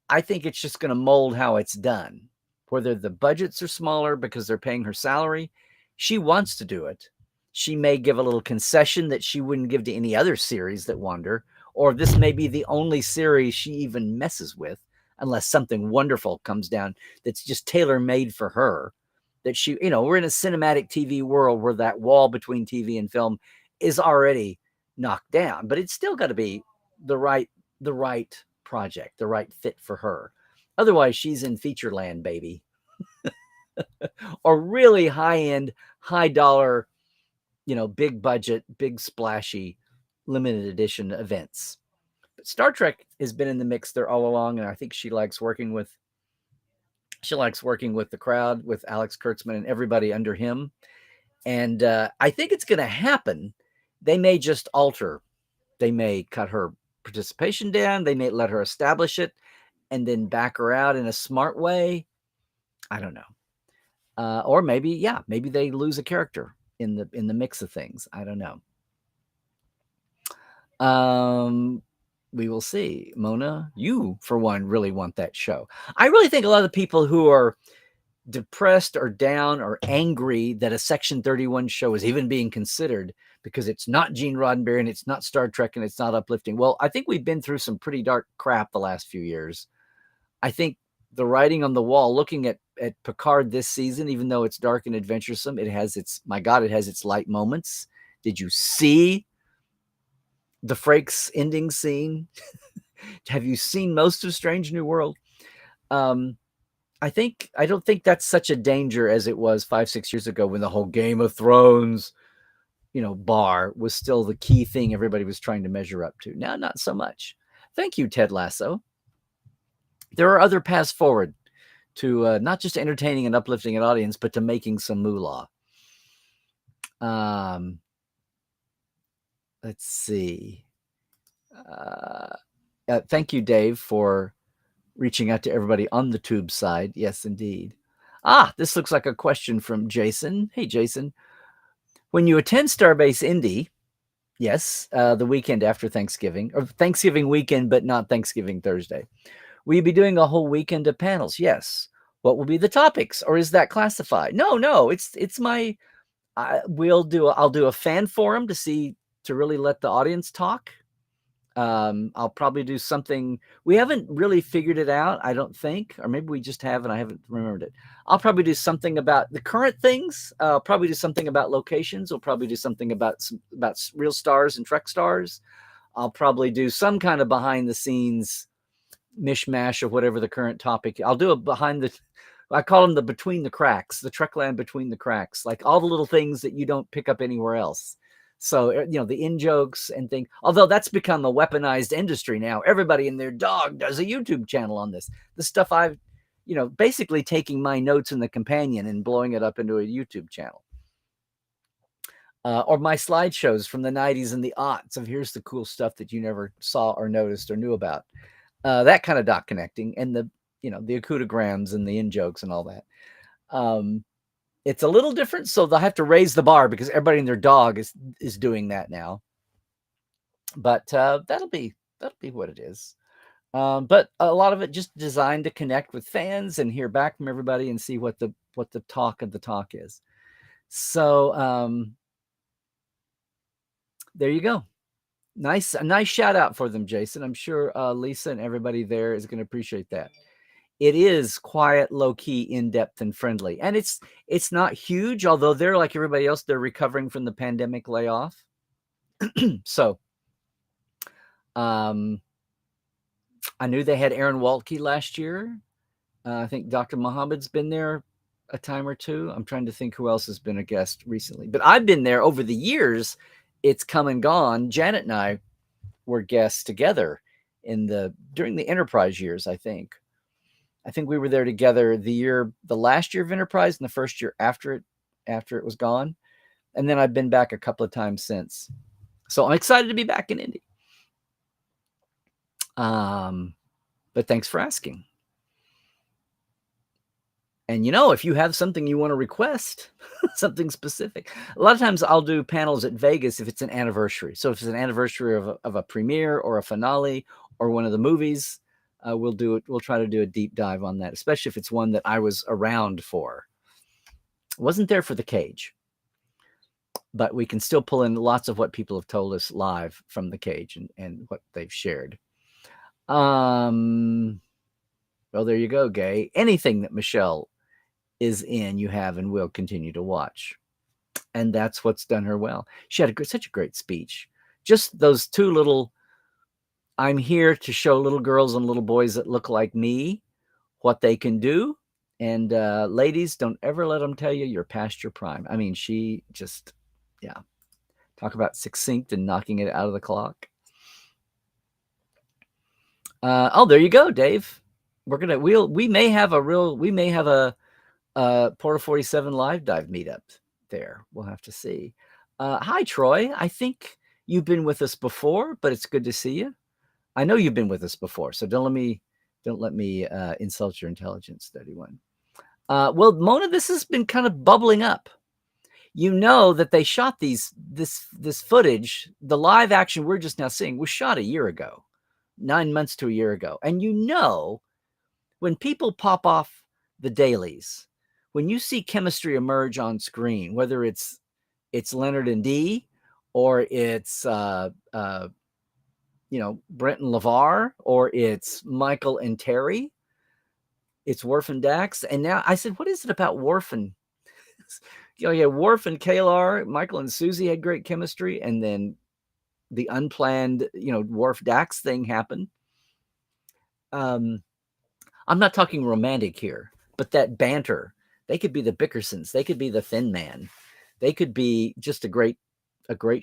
I think it's just going to mold how it's done. Whether the budgets are smaller because they're paying her salary, she wants to do it. She may give a little concession that she wouldn't give to any other series that wander, or this may be the only series she even messes with, unless something wonderful comes down that's just tailor-made for her. That she, we're in a cinematic TV world where that wall between TV and film is already knocked down, but it's still got to be the right project, the right fit for her. Otherwise, she's in feature land, baby. Or really high-end, high-dollar, big budget, big splashy, limited edition events. But Star Trek has been in the mix there all along, and I think she likes working with the crowd, with Alex Kurtzman and everybody under him. And I think it's going to happen. They may just alter. They may cut her participation down. They may let her establish it. and then back her out in a smart way. I don't know. Or maybe they lose a character in the mix of things. I don't know. We will see. Mona, you for one really want that show. I really think a lot of the people who are depressed or down or angry that a Section 31 show is even being considered because it's not Gene Roddenberry and it's not Star Trek and it's not uplifting. Well, I think we've been through some pretty dark crap the last few years. I think the writing on the wall, looking at Picard this season, even though it's dark and adventuresome, it has its light moments. Did you see the Frakes ending scene? Have you seen most of Strange New World? I don't think that's such a danger as it was 5-6 years ago when the whole Game of Thrones, bar was still the key thing everybody was trying to measure up to. Now, not so much. Thank you, Ted Lasso. There are other paths forward to not just entertaining and uplifting an audience, but to making some moolah. Let's see. Thank you, Dave, for reaching out to everybody on the tube side. Yes, indeed. This looks like a question from Jason. Hey, Jason. When you attend Starbase Indy, yes, the weekend after Thanksgiving, or Thanksgiving weekend, but not Thanksgiving Thursday, will you be doing a whole weekend of panels? Yes. What will be the topics, or is that classified? No, it's my. I'll do a fan forum to really let the audience talk. I'll probably do something. We haven't really figured it out, I don't think, or maybe we just have and I haven't remembered it. I'll probably do something about the current things. I'll probably do something about locations. We'll probably do something about real stars and Trek stars. I'll probably do some kind of behind the scenes mishmash of whatever the current topic. I'll do I call them the between the cracks, the Trekland between the cracks, like all the little things that you don't pick up anywhere else. So, the in-jokes and things, although that's become a weaponized industry now. Everybody and their dog does a YouTube channel on this. The stuff I've, basically taking my notes in the companion and blowing it up into a YouTube channel. Or my slideshows from the 90s and the aughts of here's the cool stuff that you never saw or noticed or knew about. That kind of dot connecting and the acutograms and the in-jokes and all that. It's a little different, so they'll have to raise the bar because everybody and their dog is doing that now. But that'll be what it is. But a lot of it just designed to connect with fans and hear back from everybody and see what the talk of the talk is. So there you go. A nice shout out for them, Jason. I'm sure Lisa and everybody there is going to appreciate that. It is quiet, low-key, in-depth, and friendly. And it's not huge, although they're like everybody else, they're recovering from the pandemic layoff. So I knew they had Aaron Waltke last year. I think Dr. Muhammad's been there a time or two. I'm trying to think who else has been a guest recently. But I've been there over the years. It's come and gone. Janet and I were guests together during the Enterprise years, I think. I think we were there together the last year of Enterprise and the first year after it was gone. And then I've been back a couple of times since. So I'm excited to be back in Indy. But thanks for asking. And if you have something you want to request, something specific, a lot of times I'll do panels at Vegas if it's an anniversary. So if it's an anniversary of a premiere or a finale or one of the movies, we'll do it. We'll try to do a deep dive on that, especially if it's one that I was around for. Wasn't there for the Cage, but we can still pull in lots of what people have told us live from the Cage and what they've shared. Well, there you go, Gay. Anything that Michelle is in, you have and will continue to watch. And that's what's done her well. She had such a great speech. Just those two little, I'm here to show little girls and little boys that look like me what they can do. And ladies, don't ever let them tell you you're past your prime. I mean, she just, talk about succinct and knocking it out of the clock. There you go, Dave. We may have a Porta 47 live dive meetup there. We'll have to see. Hi, Troy. I think you've been with us before, but it's good to see you. I know you've been with us before, so don't let me Don't let me insult your intelligence, 31. Well, Mona, this has been kind of bubbling up. You know that they shot this footage. The live action we're just now seeing was shot a year ago, 9 months to a year ago. And you know, when people pop off the dailies, when you see chemistry emerge on screen, whether it's Leonard and Dee, or it's Brent and LeVar, or it's Michael and Terry, it's Worf and Dax. And now I said, what is it about Worf and Worf and Kalar, Michael and Susie had great chemistry, and then the unplanned, Worf Dax thing happened. I'm not talking romantic here, but that banter. They could be the Bickersons. They could be the Thin Man. They could be just a great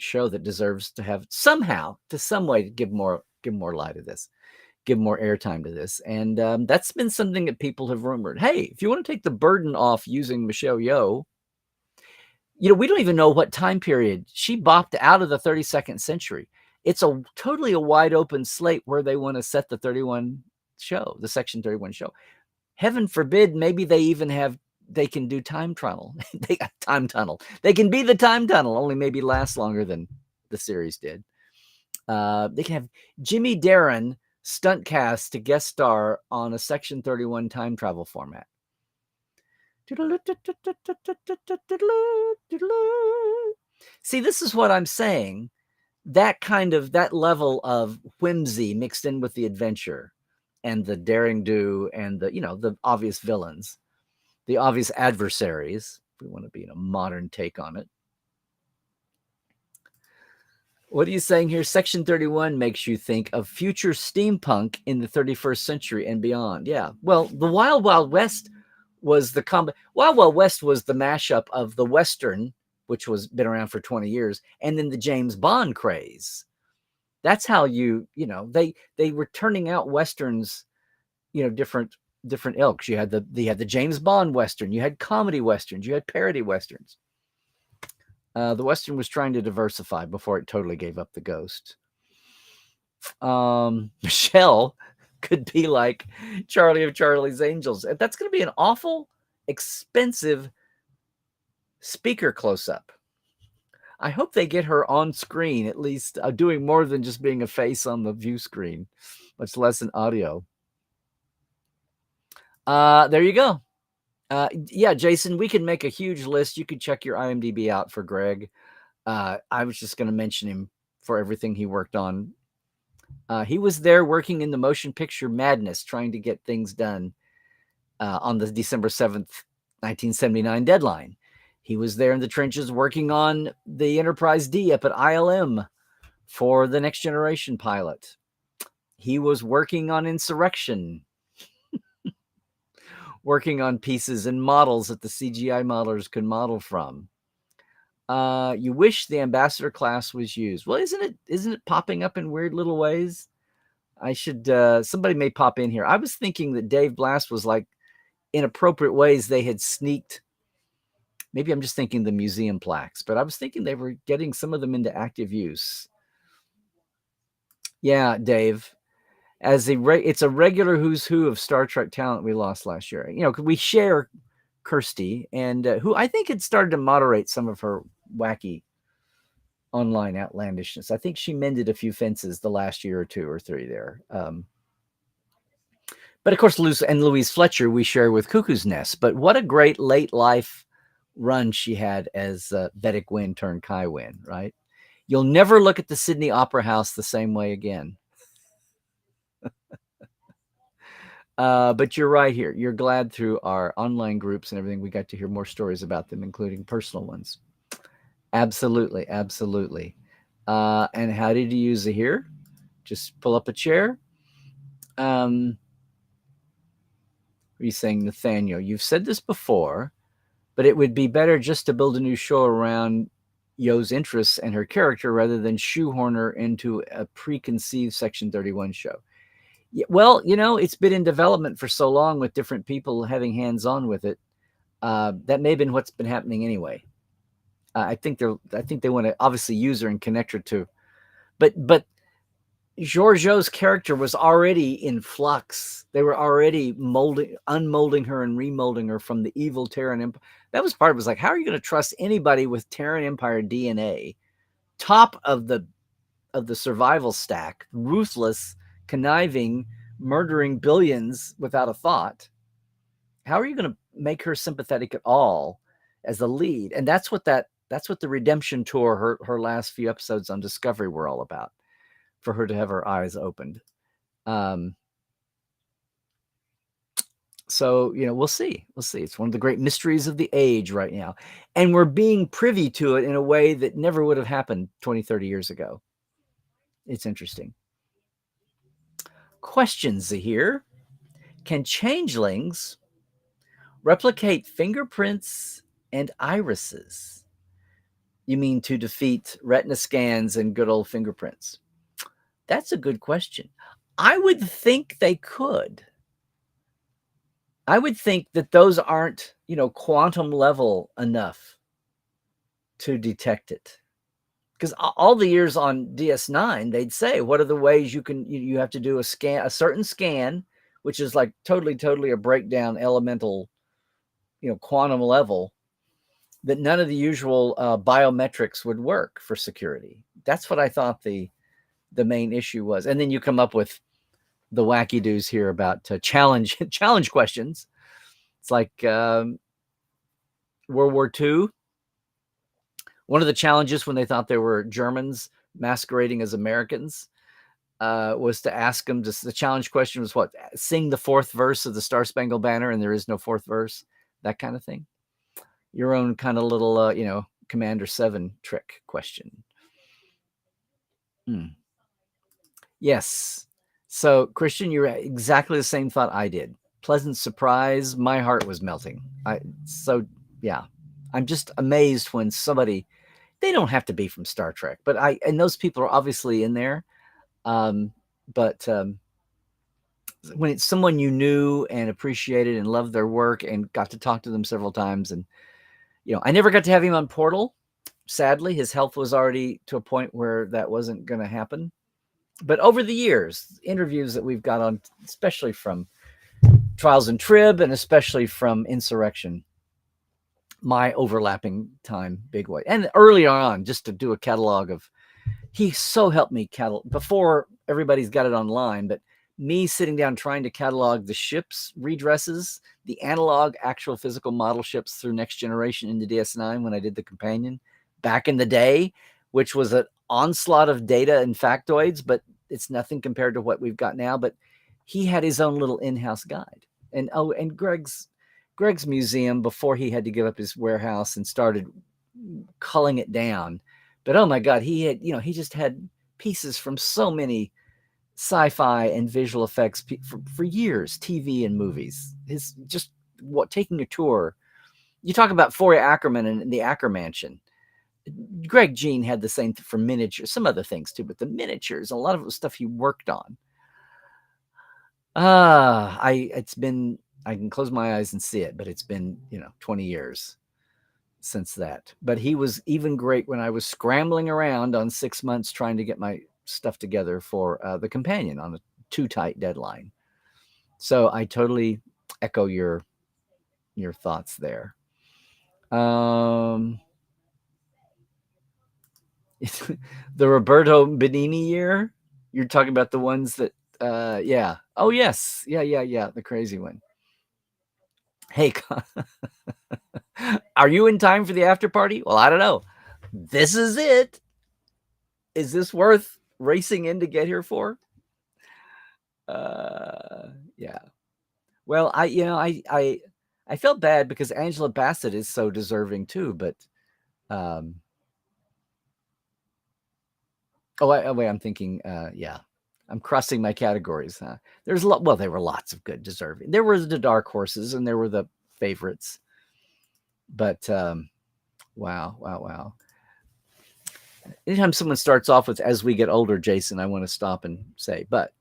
show that deserves to have somehow, to some way, to give more light to this, give more airtime to this. And that's been something that people have rumored. Hey, if you want to take the burden off using Michelle Yeoh, we don't even know what time period she bopped out of the 32nd century. It's totally a wide open slate where they want to set the 31 show, the Section 31 show. Heaven forbid, maybe they can do time tunnel. They got time tunnel. They can be the time tunnel, only maybe last longer than the series did. They can have Jimmy Darren stunt cast to guest star on a Section 31 time travel format. See, this is what I'm saying. That level of whimsy mixed in with the adventure and the daring do and the obvious villains, the obvious adversaries, if we want to be in a modern take on it. What are you saying here? Section 31 makes you think of future steampunk in the 31st century and beyond. Yeah. Well, the Wild Wild West was Wild Wild West was the mashup of the Western, which was been around for 20 years, and then the James Bond craze. That's how they were turning out Westerns, different ilks. You had the James Bond Western, you had comedy Westerns, you had parody Westerns. The Western was trying to diversify before it totally gave up the ghost. Michelle could be like Charlie of Charlie's Angels. That's going to be an awful, expensive speaker close-up. I hope they get her on screen, at least doing more than just being a face on the view screen, much less in audio. There you go. Yeah, Jason, we can make a huge list. You could check your IMDb out for Greg. I was just going to mention him for everything he worked on. He was there working in the motion picture Madness, trying to get things done on the December 7th, 1979 deadline. He was there in the trenches working on the Enterprise D up at ILM for the Next Generation pilot. He was working on Insurrection, working on pieces and models that the CGI modelers could model from. You wish the Ambassador class was used. Well, isn't it popping up in weird little ways? I should, somebody may pop in here. I was thinking that Dave Blast was like, in appropriate ways, they had sneaked. Maybe I'm just thinking the museum plaques, but I was thinking they were getting some of them into active use. Yeah, Dave. It's a regular who's who of Star Trek talent we lost last year. We share Kirsty, and who I think had started to moderate some of her wacky online outlandishness. I think she mended a few fences the last year or two or three there. But of course, Louise Fletcher we share with Cuckoo's Nest. But what a great late life run she had as Betty Gwynn turned Kai Wynn, right? You'll never look at the Sydney Opera House the same way again. But you're right here. You're glad through our online groups and everything, we got to hear more stories about them, including personal ones. Absolutely, absolutely. And how did you use it here? Just pull up a chair. What are you saying, Nathaniel? You've said this before, but it would be better just to build a new show around Yo's interests and her character rather than shoehorn her into a preconceived Section 31 show. Yeah, well, it's been in development for so long with different people having hands-on with it. That may have been what's been happening anyway. I think they want to obviously use her and connect her to, but Giorgio's character was already in flux. They were already unmolding her and remolding her from the evil Terran Empire. That was part of it. Was like, how are you going to trust anybody with Terran Empire DNA, top of the survival stack, ruthless, conniving, murdering billions without a thought? How are you going to make her sympathetic at all as the lead? And that's what the redemption tour, her last few episodes on Discovery were all about, for her to have her eyes opened. So, we'll see. It's one of the great mysteries of the age right now. And we're being privy to it in a way that never would have happened 20, 30 years ago. It's interesting. Questions here. Can changelings replicate fingerprints and irises? You mean to defeat retina scans and good old fingerprints? That's a good question. I would think they could. I would think that those aren't, quantum level enough to detect it. Because all the years on DS9, they'd say, what are the ways you have to do a certain scan, which is like totally a breakdown elemental, quantum level, that none of the usual biometrics would work for security. That's what I thought the main issue was. And then you come up with the wacky doos here about challenge questions. It's like World War II. One of the challenges when they thought they were Germans masquerading as Americans was to ask them. The challenge question was what? Sing the fourth verse of the Star Spangled Banner, and there is no fourth verse. That kind of thing. Your own kind of little, Commander 7 trick question. Yes. So, Christian, you're exactly the same thought I did. Pleasant surprise. My heart was melting. Yeah. I'm just amazed when somebody, they don't have to be from Star Trek, but and those people are obviously in there. But when it's someone you knew and appreciated and loved their work and got to talk to them several times, and, I never got to have him on Portal. Sadly, his health was already to a point where that wasn't going to happen. But over the years, interviews that we've got on, especially from Trials and Trib and especially from Insurrection, my overlapping time, big way. And early on, just to do a catalog of, he so helped me before everybody's got it online, but me sitting down trying to catalog the ships redresses, the analog actual physical model ships through Next Generation into DS9 when I did the companion back in the day, which was an onslaught of data and factoids, but it's nothing compared to what we've got now. But he had his own little in-house guide. And Greg's museum, before he had to give up his warehouse and started culling it down. But oh my God, he had, he just had pieces from so many sci-fi and visual effects for years, TV and movies. His just taking a tour. You talk about Foria Ackerman and the Acker Mansion. Greg Jean had the same for miniatures, some other things too, but the miniatures, a lot of it was stuff he worked on. I can close my eyes and see it, but it's been, 20 years since that. But he was even great when I was scrambling around on 6 months trying to get my stuff together for the companion on a too tight deadline. So I totally echo your thoughts there. The Roberto Benigni year, you're talking about the ones that yeah. Oh yes. Yeah, the crazy one. Hey, are you in time for the after party? Well, I don't know. This is it. Is this worth racing in to get here for? Yeah. Well, I felt bad because Angela Bassett is so deserving too, but I'm thinking yeah. I'm crossing my categories. There's there were lots of good deserving. There were the dark horses and there were the favorites. But wow. Anytime someone starts off with "as we get older," Jason, I want to stop and say, but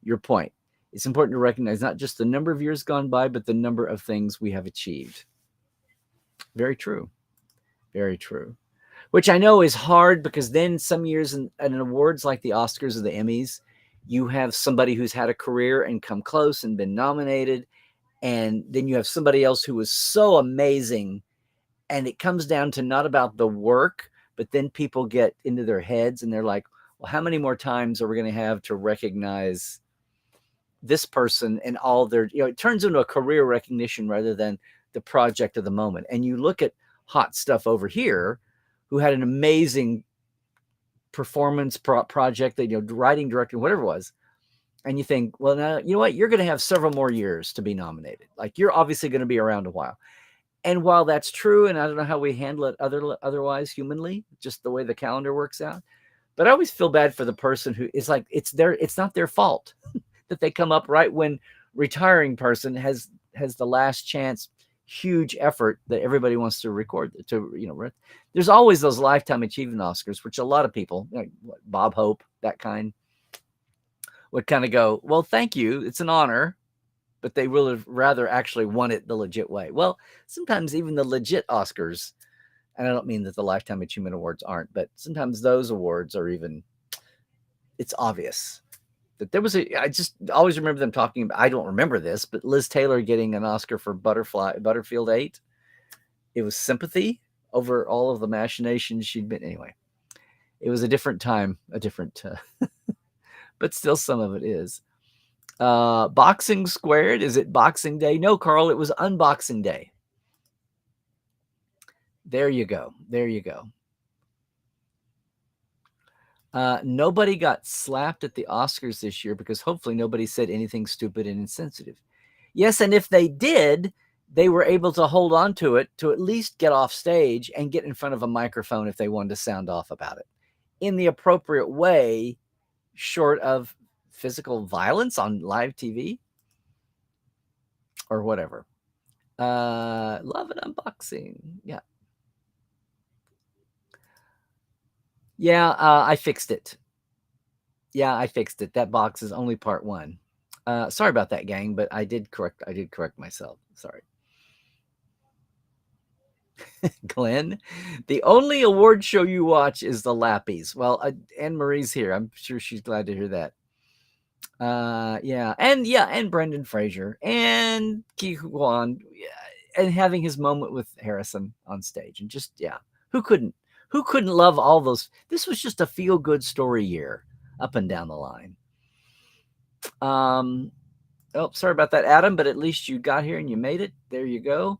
your point, it's important to recognize not just the number of years gone by, but the number of things we have achieved. Very true. Very true. Which I know is hard because then some years in awards like the Oscars or the Emmys, You have somebody who's had a career and come close and been nominated, and then you have somebody else who was so amazing, and it comes down to not about the work, but then people get into their heads and they're like, well, how many more times are we going to have to recognize this person and all their, it turns into a career recognition rather than the project of the moment. And you look at Hot Stuff over here, who had an amazing performance project that, writing, directing, whatever it was. And you think, well, now, you know what? You're going to have several more years to be nominated. Like, you're obviously going to be around a while. And while that's true, and I don't know how we handle it otherwise humanly, just the way the calendar works out, but I always feel bad for the person who is like, it's not their fault that they come up right when retiring person has the last chance, huge effort that everybody wants to record there's always those lifetime achievement Oscars, which a lot of people, like Bob Hope, that kind, would kind of go, well, thank you, it's an honor, but they would have rather actually won it the legit way. Well, sometimes even the legit Oscars, and I don't mean that the Lifetime Achievement Awards aren't, but sometimes those awards are even, it's obvious that there was I just always remember them talking about, I don't remember this, but Liz Taylor getting an Oscar for Butterfield 8. It was sympathy over all of the machinations she'd been, anyway. It was a different time, a different, but still some of it is. Boxing Squared, is it Boxing Day? No, Carl, it was Unboxing Day. There you go. There you go. Nobody got slapped at the Oscars this year because hopefully nobody said anything stupid and insensitive. Yes, and if they did, they were able to hold on to it to at least get off stage and get in front of a microphone if they wanted to sound off about it in the appropriate way, short of physical violence on live TV or whatever. Love and unboxing. Yeah. Yeah, I fixed it. Yeah, I fixed it. That box is only part 1. Sorry about that, gang, but I did correct myself. Sorry. Glenn, the only award show you watch is the Lappies. Well, Anne Marie's here. I'm sure she's glad to hear that. And Brendan Fraser and Ki Kwan, and having his moment with Harrison on stage, and just who couldn't love all those? This was just a feel good story year, up and down the line. Oh, sorry about that, Adam, but at least you got here and you made it. There you go.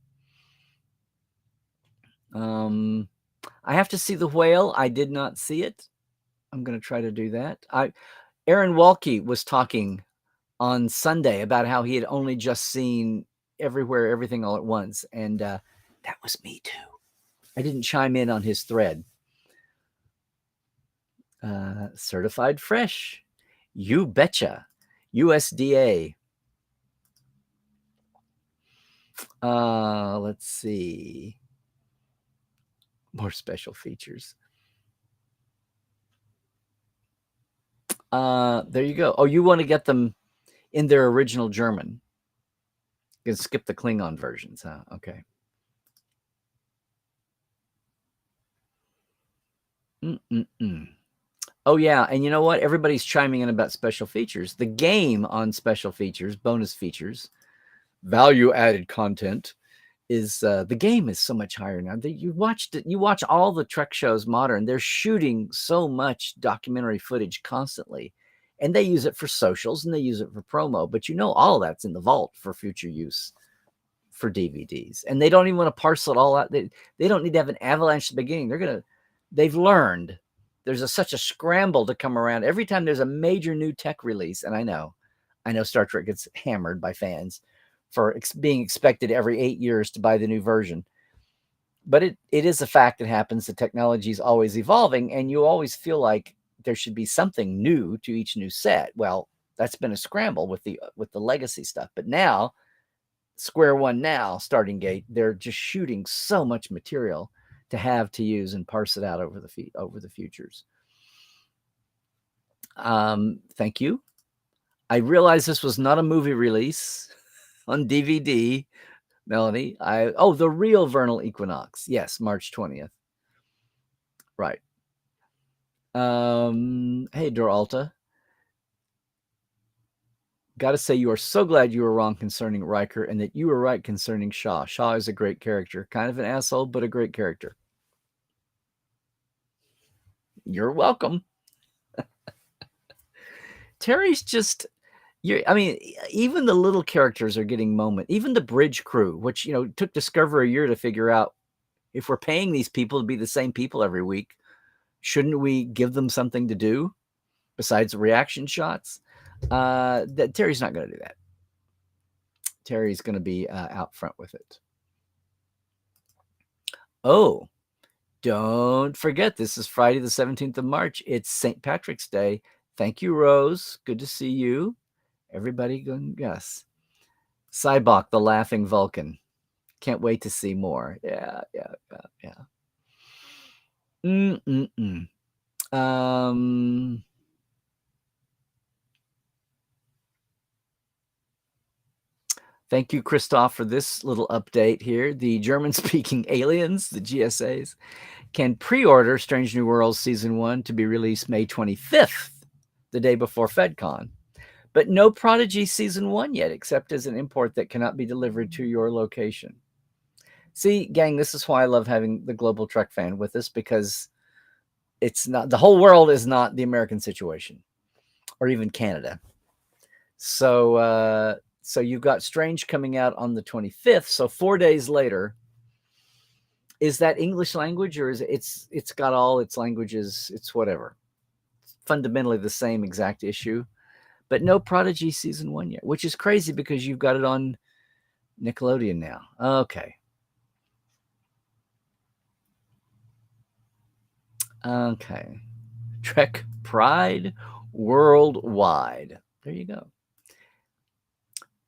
I have to see The Whale. I did not see it. I'm going to try to do that. Aaron Walke was talking on Sunday about how he had only just seen Everywhere, Everything, All at Once. And that was me too. I didn't chime in on his thread. Certified fresh. You betcha. USDA. Let's see. More special features. There you go. Oh, you want to get them in their original German. You can skip the Klingon versions, huh? Okay. Oh, yeah. And you know what? Everybody's chiming in about special features. The game on special features, bonus features, value-added content is the game is so much higher now. You watch all the Trek shows modern. They're shooting so much documentary footage constantly, and they use it for socials and they use it for promo. But all that's in the vault for future use for DVDs, and they don't even want to parcel it all out. They don't need to have an avalanche at the beginning. They've learned there's such a scramble to come around every time there's a major new tech release. And I know Star Trek gets hammered by fans for being expected every 8 years to buy the new version. But it is a fact that happens. The technology is always evolving, and you always feel like there should be something new to each new set. Well, that's been a scramble with the legacy stuff. But now, square one now, starting gate, they're just shooting so much material to have to use and parse it out over the futures. Thank you. I realize this was not a movie release on DVD, Melanie. The real vernal equinox. Yes, March 20th. Right. Hey, Doralta. Got to say, you are so glad you were wrong concerning Riker and that you were right concerning Shaw. Shaw is a great character. Kind of an asshole, but a great character. You're welcome. Terry's just, I mean, even the little characters are getting moment. Even the bridge crew, which, took Discovery a year to figure out, if we're paying these people to be the same people every week, shouldn't we give them something to do besides reaction shots? That Terry's not going to do that. Terry's going to be out front with it. Oh, don't forget, this is Friday the 17th of March. It's St. Patrick's Day. Thank you, Rose. Good to see you. Everybody going, yes. Cybok, the laughing Vulcan. Can't wait to see more. Yeah. Thank you, Christoph, for this little update here. The German-speaking aliens, the GSAs, can pre-order Strange New Worlds Season 1 to be released May 25th, the day before FedCon. But no Prodigy Season 1 yet, except as an import that cannot be delivered to your location. See, gang, this is why I love having the Global Trek fan with us, because it's not, the whole world is not the American situation, or even Canada. So you've got Strange coming out on the 25th. So 4 days later, is that English language, or is it's got all its languages? It's whatever. It's fundamentally the same exact issue, but no Prodigy Season 1 yet, which is crazy because you've got it on Nickelodeon now. Okay. Trek Pride Worldwide. There you go.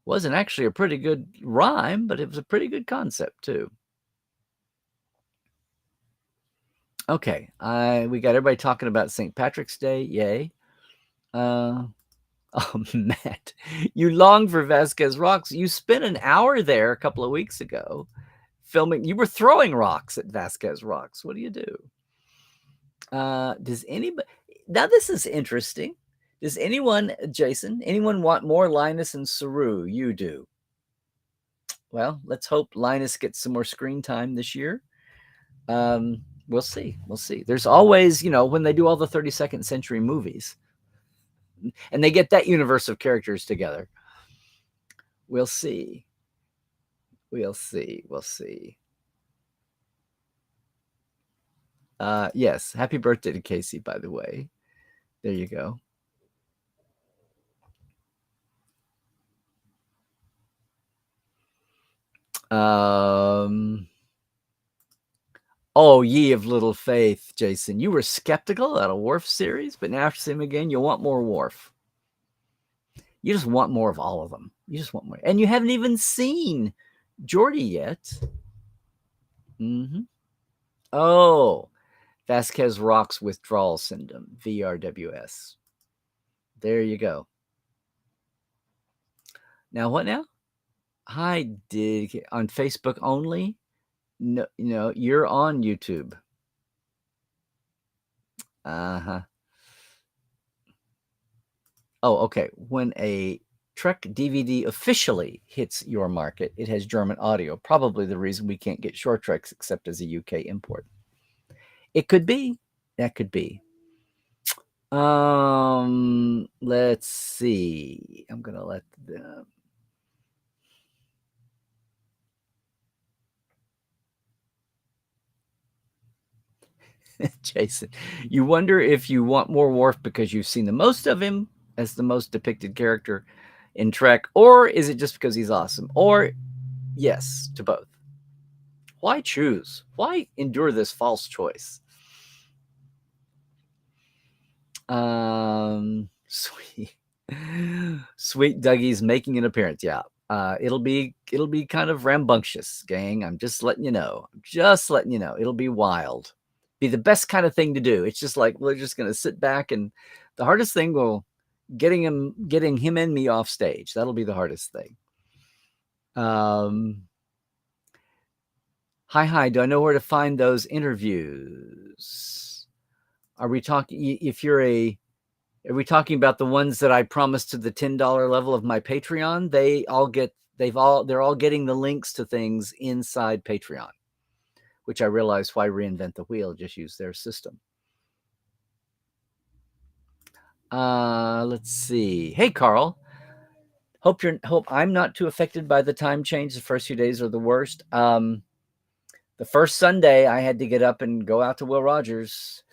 Wasn't actually a pretty good rhyme, but it was a pretty good concept too. Okay, we got everybody talking about St. Patrick's Day. Yay. Oh, Matt, you long for Vasquez Rocks. You spent an hour there a couple of weeks ago filming. You were throwing rocks at Vasquez Rocks. What do you do? Does anybody... Now, this is interesting. Does anyone, Jason, anyone want more Linus and Saru? You do. Well, let's hope Linus gets some more screen time this year. We'll see. There's always, when they do all the 32nd century movies and they get that universe of characters together. We'll see. Yes. Happy birthday to Casey, by the way. There you go. Oh, ye of little faith, Jason. You were skeptical at a Worf series, but now after seeing him again, you want more Worf. You just want more of all of them. You just want more. And you haven't even seen Geordi yet. Oh, Vasquez Rocks Withdrawal Syndrome, VRWS. There you go. Now, what now? Hi, on Facebook only? No, you're on YouTube. Oh, okay. When a Trek DVD officially hits your market, it has German audio. Probably the reason we can't get Short Treks except as a UK import. It could be. That could be. Let's see. I'm gonna let them. Jason, you wonder if you want more Worf because you've seen the most of him as the most depicted character in Trek, or is it just because he's awesome? Or yes, to both. Why choose? Why endure this false choice? Sweet Dougie's making an appearance. Yeah. It'll be kind of rambunctious, gang. I'm just letting you know. It'll be wild. Be the best kind of thing to do. It's just like we're just gonna sit back, and the hardest thing will getting him and me off stage. That'll be the hardest thing. Hi, do I know where to find those interviews? Are we talking, if you're a Are we talking about the ones that I promised to the $10 level of my Patreon? They're all getting the links to things inside Patreon, which I realized why reinvent the wheel, just use their system. Let's see. Hey, Carl. Hope I'm not too affected by the time change. The first few days are the worst. The first Sunday, I had to get up and go out to Will Rogers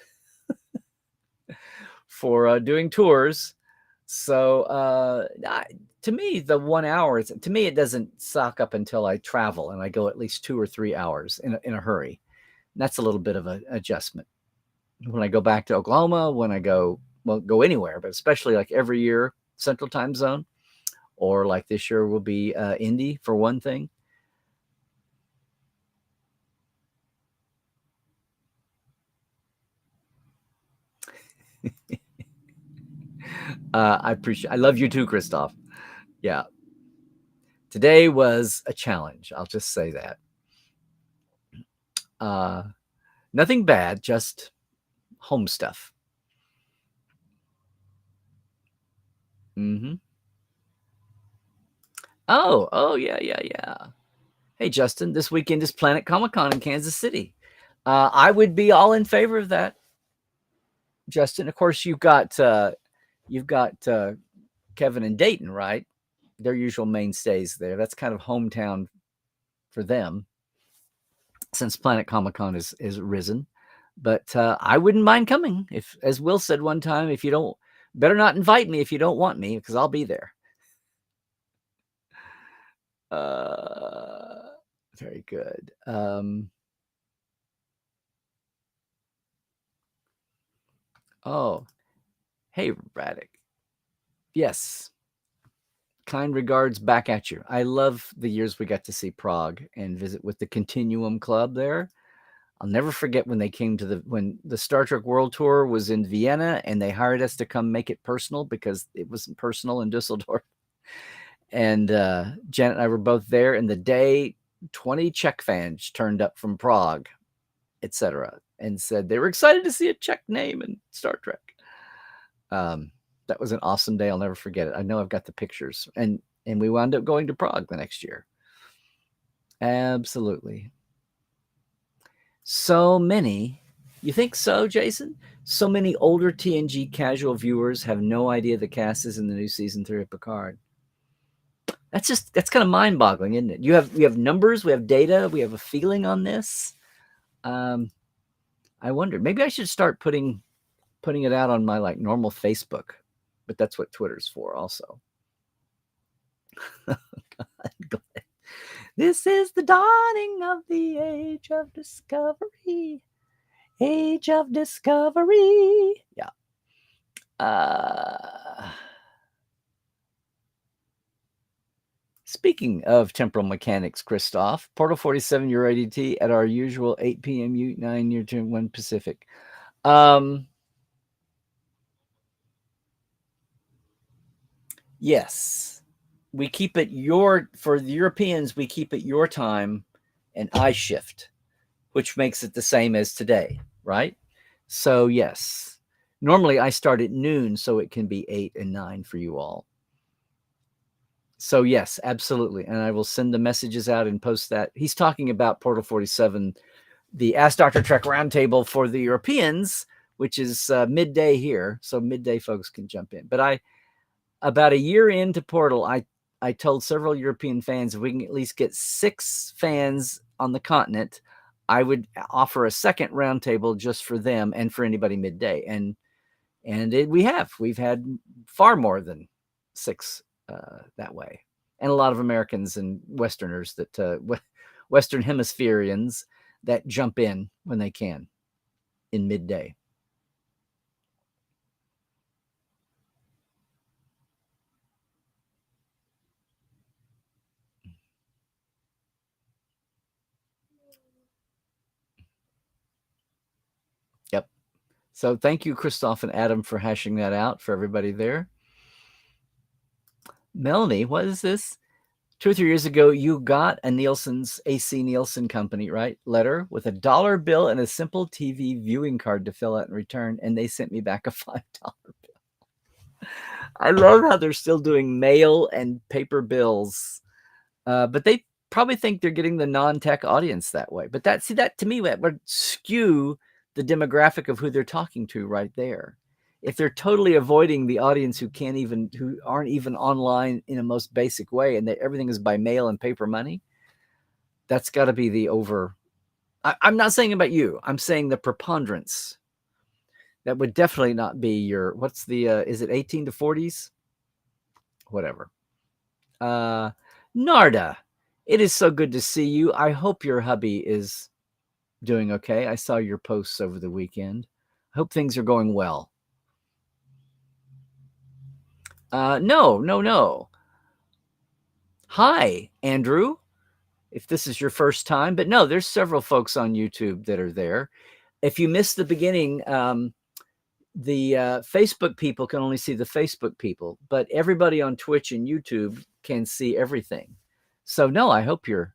for doing tours. So to me, the 1 hour, to me, it doesn't suck up until I travel and I go at least 2 or 3 hours in a hurry. And that's a little bit of an adjustment. When I go back to Oklahoma, when I go anywhere, but especially like every year, Central Time Zone, or like this year will be Indy for one thing. I love you too, Christoph. Yeah. Today was a challenge. I'll just say that. Nothing bad, just home stuff. Mm-hmm. Oh, yeah. Hey, Justin, this weekend is Planet Comic-Con in Kansas City. I would be all in favor of that, Justin. Of course, you've got Kevin and Dayton, right? Their usual mainstays there. That's kind of hometown for them since Planet Comic-Con is risen. But I wouldn't mind coming. If, as Will said one time, if you don't, better not invite me if you don't want me, because I'll be there. Very good. Oh, hey, Raddick. Yes. Kind regards back at you. I love the years we got to see Prague and visit with the Continuum Club there. I'll never forget when they came to when the Star Trek World Tour was in Vienna and they hired us to come make it personal because it wasn't personal in Dusseldorf. And Janet and I were both there, and the day 20 Czech fans turned up from Prague, etc., and said they were excited to see a Czech name in Star Trek. That was an awesome day. I'll never forget it. I know I've got the pictures, and we wound up going to Prague the next year. Absolutely. So many. You think so, Jason? So many older TNG casual viewers have no idea the cast is in the new season 3 of Picard. That's kind of mind-boggling, isn't it? We have numbers, we have data, we have a feeling on this. I wonder, maybe I should start putting it out on my like normal Facebook, but that's what Twitter's for also. God. This is the dawning of the age of discovery. Age of discovery. Yeah. Speaking of temporal mechanics, Christoph, Portal 47 your ADT at our usual 8 p.m. U 9 near 1 Pacific. Yes. We keep it for the Europeans, we keep it your time and I shift, which makes it the same as today, right? So yes. Normally I start at noon so it can be 8 and 9 for you all. So yes, absolutely. And I will send the messages out and post that. He's talking about Portal 47, the Ask Dr. Trek roundtable for the Europeans, which is midday here. So midday folks can jump in. But about a year into Portal, I told several European fans if we can at least get 6 fans on the continent, I would offer a second roundtable just for them and for anybody midday. And we've had far more than 6 that way, and a lot of Americans and Westerners that Western Hemispherians that jump in when they can in midday. Yep. So thank you, Christoph and Adam, for hashing that out for everybody there. Melanie, what is this? 2 or 3 years ago, you got a Nielsen's AC Nielsen company, right? Letter with a $1 bill and a simple TV viewing card to fill out and return, and they sent me back a $5 bill. I love how they're still doing mail and paper bills, but they probably think they're getting the non-tech audience that way. But that to me, that would skew the demographic of who they're talking to right there. If they're totally avoiding the audience who aren't even online in a most basic way, and everything is by mail and paper money, that's got to be the over. I'm not saying about you. I'm saying the preponderance. That would definitely not be your. What's the? Is it 18 to 40s? Whatever. Narda, it is so good to see you. I hope your hubby is doing okay. I saw your posts over the weekend. I hope things are going well. No. Hi, Andrew. If this is your first time, but no, there's several folks on YouTube that are there. If you missed the beginning, the Facebook people can only see the Facebook people, but everybody on Twitch and YouTube can see everything. So no, I hope you're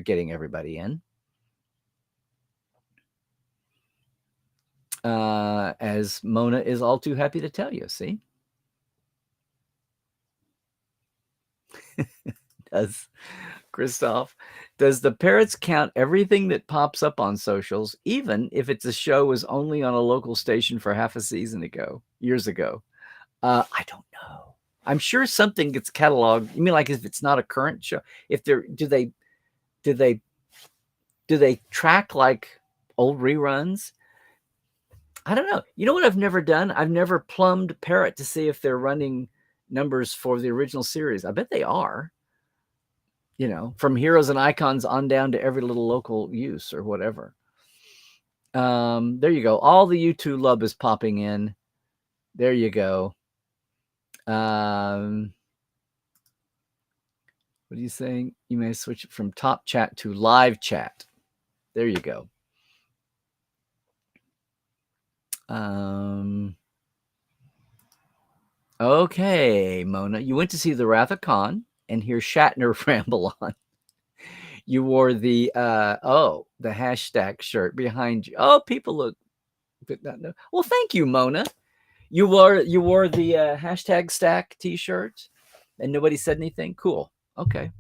getting everybody in. As Mona is all too happy to tell you. See, does Christoph? Does the parrots count everything that pops up on socials, even if it's a show was only on a local station for half a season ago, years ago? I don't know. I'm sure something gets cataloged. You mean like if it's not a current show? If they're do they track like old reruns? I don't know. You know what I've never done? I've never plumbed Parrot to see if they're running numbers for the original series. I bet they are. You know, from Heroes and Icons on down to every little local use or whatever. There you go. All the YouTube love is popping in. There you go. What are you saying? You may switch it from top chat to live chat. There you go. Okay, Mona, you went to see the Wrath of Khan and hear Shatner ramble on. You wore the hashtag shirt behind you. Oh, people look. Well, thank you, Mona. You wore the hashtag stack T-shirt, and nobody said anything. Cool. Okay.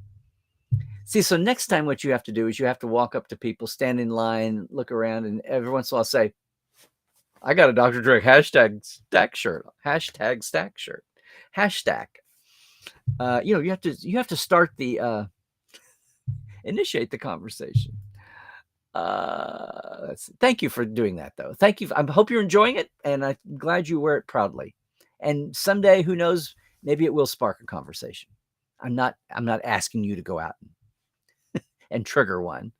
See, so next time what you have to do is you have to walk up to people, stand in line, look around, and every once in a while say, I got a Dr. Dre hashtag stack shirt. Hashtag stack shirt. Hashtag. You have to start the initiate the conversation. Thank you for doing that, though. Thank you. I hope you're enjoying it, and I'm glad you wear it proudly. And someday, who knows, maybe it will spark a conversation. I'm not asking you to go out and trigger one.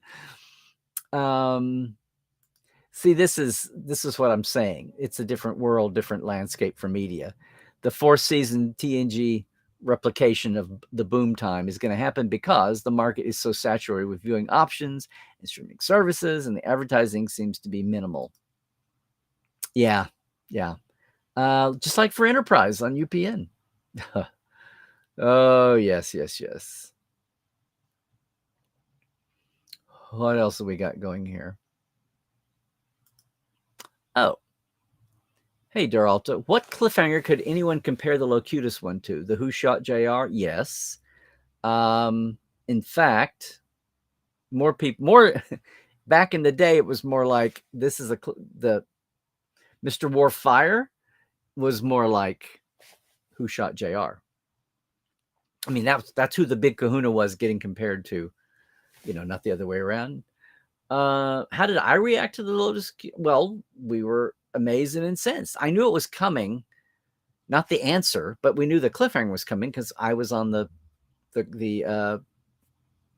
See, this is what I'm saying. It's a different world, different landscape for media. The 4th season TNG replication of the boom time is going to happen because the market is so saturated with viewing options and streaming services, and the advertising seems to be minimal. Yeah. Just like for Enterprise on UPN. Oh, yes. What else have we got going here? Oh. Hey, Daralta, what cliffhanger could anyone compare the Locutus one to? The Who Shot JR? Yes. In fact, more back in the day, it was more like this is the Mr. Worf Fire was more like Who Shot JR. I mean, that's who the big kahuna was getting compared to, not the other way around. How did I react to the Lotus? Well, we were amazed and incensed. I knew it was coming, not the answer, but we knew the cliffhanger was coming because I was on the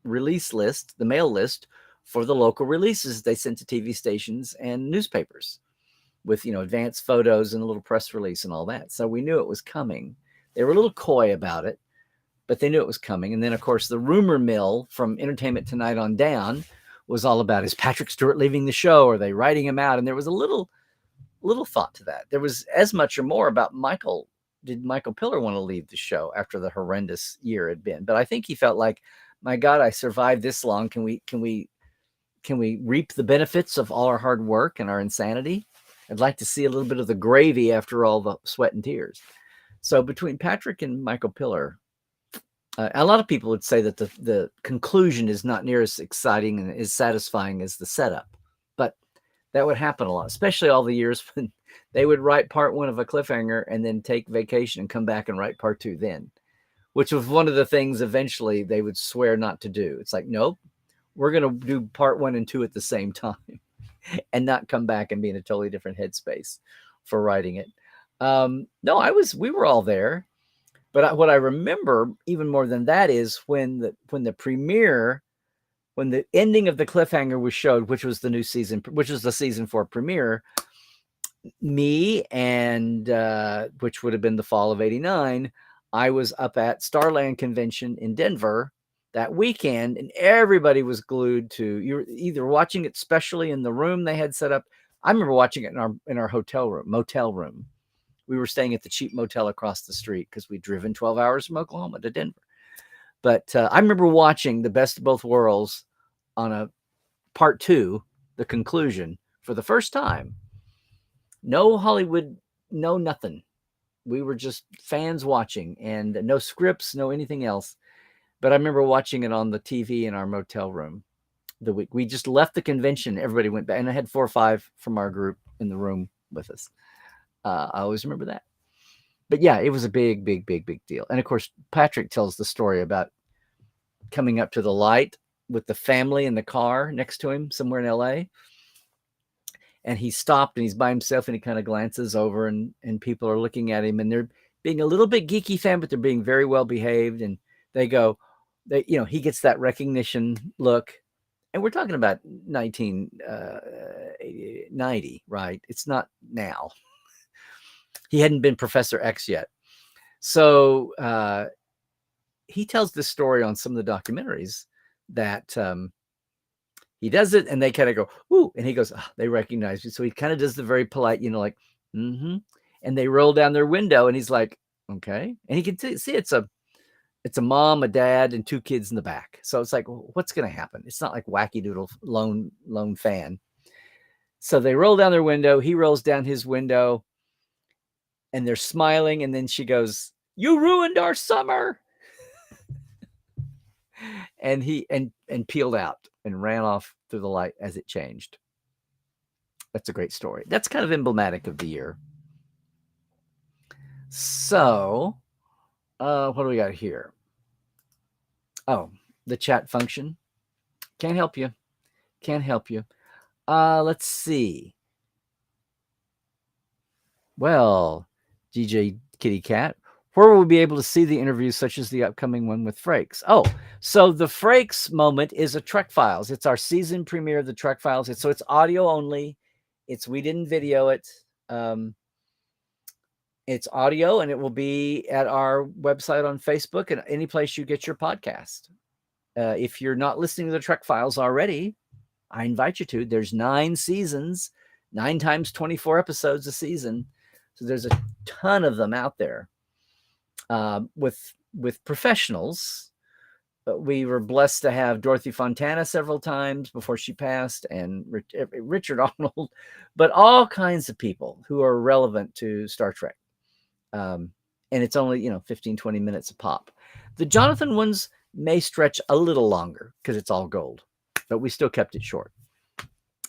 release list, the mail list for the local releases they sent to TV stations and newspapers with, advanced photos and a little press release and all that. So we knew it was coming. They were a little coy about it, but they knew it was coming. And then, of course, the rumor mill from Entertainment Tonight on down was all about, is Patrick Stewart leaving the show? Are they writing him out? And there was a little thought to that. There was as much or more about Michael. Did Michael Piller want to leave the show after the horrendous year had been? But I think he felt like, my God, I survived this long. Can we reap the benefits of all our hard work and our insanity? I'd like to see a little bit of the gravy after all the sweat and tears. So between Patrick and Michael Pillar, a lot of people would say that the conclusion is not near as exciting and as satisfying as the setup. But that would happen a lot, especially all the years when they would write part one of a cliffhanger and then take vacation and come back and write part two then, which was one of the things eventually they would swear not to do. It's like, nope, we're going to do part one and two at the same time and not come back and be in a totally different headspace for writing it. No, we were all there. But what I remember even more than that is when the premiere, when the ending of the cliffhanger was showed, which was the new season, which was the season 4 premiere, me and which would have been the fall of '89, I was up at Starland Convention in Denver that weekend, and everybody was glued to, you were either watching it specially in the room they had set up. I remember watching it in our motel room. We were staying at the cheap motel across the street because we'd driven 12 hours from Oklahoma to Denver. But I remember watching The Best of Both Worlds on a part 2, the conclusion, for the first time. No Hollywood, no nothing. We were just fans watching, and no scripts, no anything else. But I remember watching it on the TV in our motel room the week. We just left the convention. Everybody went back, and I had 4 or 5 from our group in the room with us. I always remember that. But yeah, it was a big, big, big, big deal. And of course, Patrick tells the story about coming up to the light with the family in the car next to him somewhere in LA. And he stopped and he's by himself and he kind of glances over and people are looking at him and they're being a little bit geeky fan, but they're being very well behaved. And he gets that recognition look. And we're talking about 1990, right? It's not now. He hadn't been Professor X yet. So he tells this story on some of the documentaries that he does it and they kind of go, "Ooh," and he goes, "Oh, they recognize you." So he kind of does the very polite, like, mm-hmm. And they roll down their window and he's like, "Okay." And he can see it's a mom, a dad, and 2 kids in the back. So it's like, well, what's going to happen? It's not like Wacky Doodle lone fan. So they roll down their window. He rolls down his window and they're smiling. And then she goes, "You ruined our summer." And he peeled out and ran off through the light as it changed. That's a great story. That's kind of emblematic of the year. So, what do we got here? Oh, the chat function. Can't help you. Let's see. Well, DJ Kitty Cat, where will we be able to see the interviews such as the upcoming one with Frakes? Oh, so the Frakes moment is a Trek Files. It's our season premiere of the Trek Files. It's audio only. We didn't video it. It's audio, and it will be at our website on Facebook and any place you get your podcast. If you're not listening to the Trek Files already, I invite you to. There's 9 seasons, 9 times 24 episodes a season. So there's a ton of them out there. With professionals. But we were blessed to have Dorothy Fontana several times before she passed, and Richard Arnold, but all kinds of people who are relevant to Star Trek. And it's only 15, 20 minutes a pop. The Jonathan ones may stretch a little longer because it's all gold, but we still kept it short.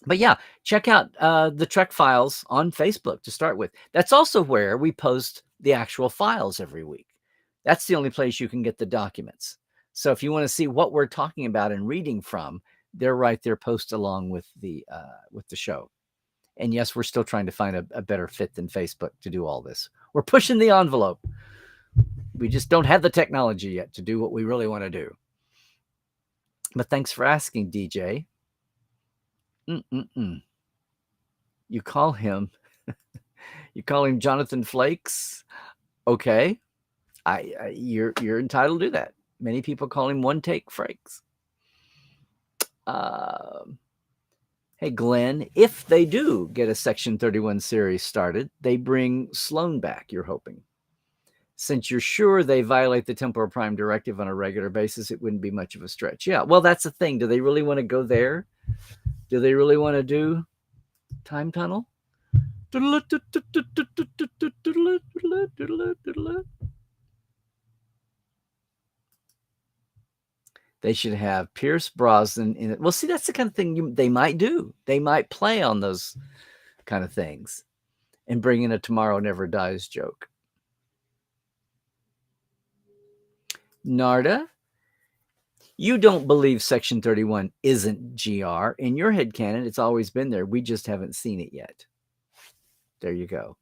But yeah, check out the Trek Files on Facebook to start with. That's also where we post the actual files every week. That's the only place you can get the documents. So if you want to see what we're talking about and reading from, they're right there, post along with the show. And yes, we're still trying to find a better fit than Facebook to do all this. We're pushing the envelope. We just don't have the technology yet to do what we really want to do. But thanks for asking, DJ. You call him Jonathan Flakes? Okay. You're entitled to do that. Many people call him One Take Frakes. Hey, Glenn, if they do get a Section 31 series started, they bring Sloan back, you're hoping. Since you're sure they violate the Temporal Prime Directive on a regular basis, it wouldn't be much of a stretch. Yeah, well, that's the thing. Do they really want to go there? Do they really want to do Time Tunnel? They should have Pierce Brosnan in it. Well, see, that's the kind of thing they might do. They might play on those kind of things and bring in a Tomorrow Never Dies joke. Narda, you don't believe Section 31 isn't GR. In your headcanon, it's always been there. We just haven't seen it yet. There you go.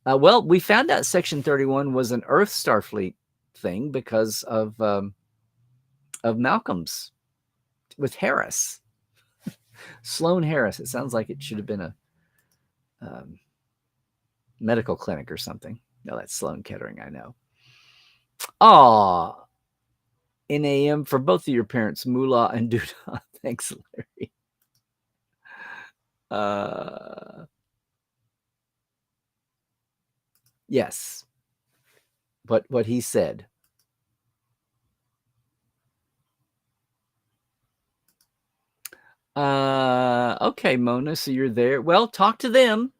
Well, we found out Section 31 was an Earth Starfleet thing because of Malcolm's with Harris. Sloan Harris. It sounds like it should have been a medical clinic or something. No, that's Sloan Kettering, I know. Aw, NAM for both of your parents, Moolah and Doodah. Thanks, Larry. Yes. But what he said. Okay, Mona, so you're there. Well, talk to them.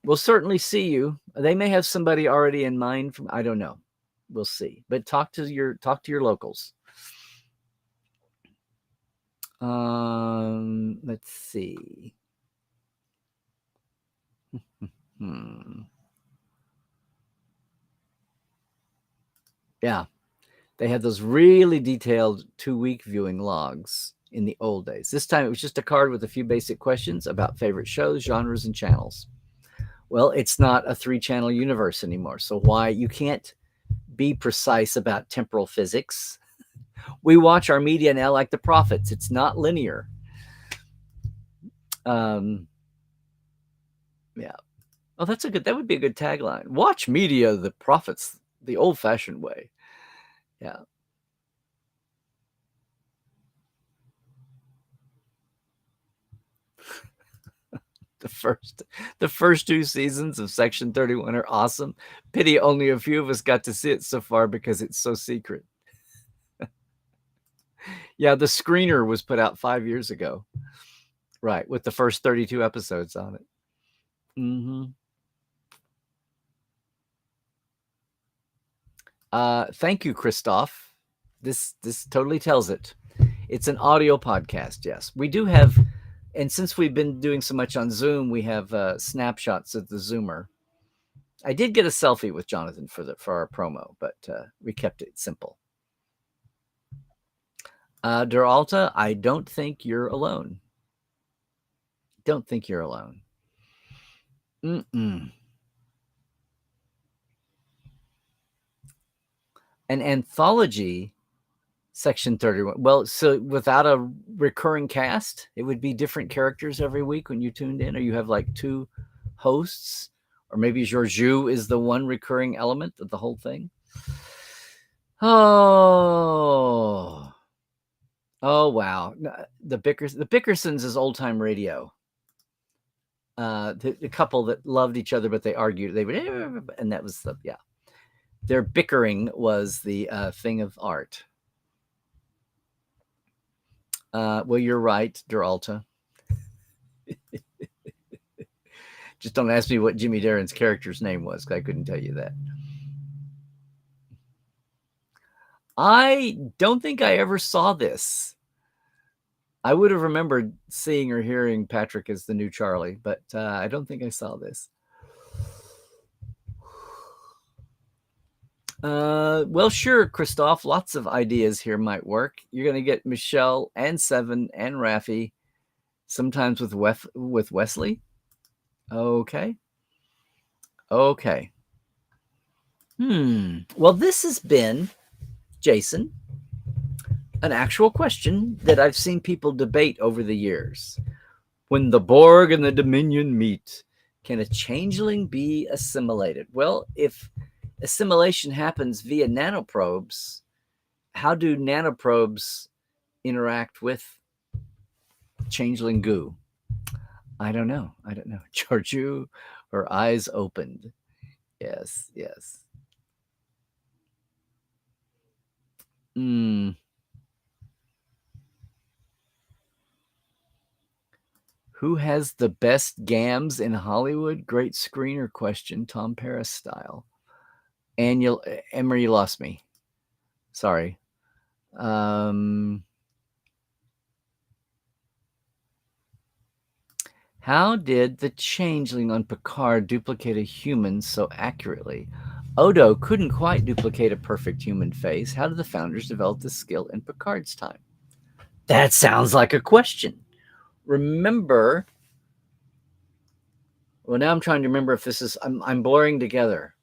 We'll certainly see you. They may have somebody already in mind. I don't know. We'll see. But talk to your locals. Let's see. Yeah. They had those really detailed 2-week viewing logs in the old days. This time it was just a card with a few basic questions about favorite shows, genres, and channels. Well, it's not a 3-channel universe anymore. So why you can't be precise about temporal physics. We watch our media now like the prophets. It's not linear. Yeah. Oh, that would be a good tagline. Watch media, the prophets, the old-fashioned way. Yeah. The first 2 seasons of Section 31 are awesome. Pity only a few of us got to see it so far because it's so secret. Yeah, the screener was put out 5 years ago. Right, with the first 32 episodes on it. Thank you, Christoph. This totally tells it. It's an audio podcast, yes. We do have, and since we've been doing so much on Zoom, we have snapshots of the Zoomer. I did get a selfie with Jonathan for our promo, but we kept it simple. Der Alta, I don't think you're alone. Don't think you're alone. An anthology, Section 31. Well, so without a recurring cast, it would be different characters every week when you tuned in, or you have like 2 hosts, or maybe Georgiou is the one recurring element of the whole thing. Oh, wow. The Bickersons is old time radio. The couple that loved each other, but they argued. They would, and that was their bickering was the thing of art. Well, you're right, Der Alta. Just don't ask me what Jimmy Darren's character's name was, because I couldn't tell you that. I don't think I ever saw this. I would have remembered seeing or hearing Patrick as the new Charlie, but I don't think I saw this. Well, sure, Christoph. Lots of ideas here might work. You're going to get Michelle and Seven and Raffi, sometimes with Wesley. Okay. Well, this has been, Jason, an actual question that I've seen people debate over the years. When the Borg and the Dominion meet, can a changeling be assimilated? Well, if assimilation happens via nanoprobes, how do nanoprobes interact with changeling goo? I don't know. Georgiou, her eyes opened. Yes. Who has the best gams in Hollywood? Great screener question, Tom Paris style. And Emery, you lost me. Sorry. How did the changeling on Picard duplicate a human so accurately? Odo couldn't quite duplicate a perfect human face. How did the founders develop this skill in Picard's time? That sounds like a question. Remember, well, now I'm trying to remember if this is, I'm blurring together.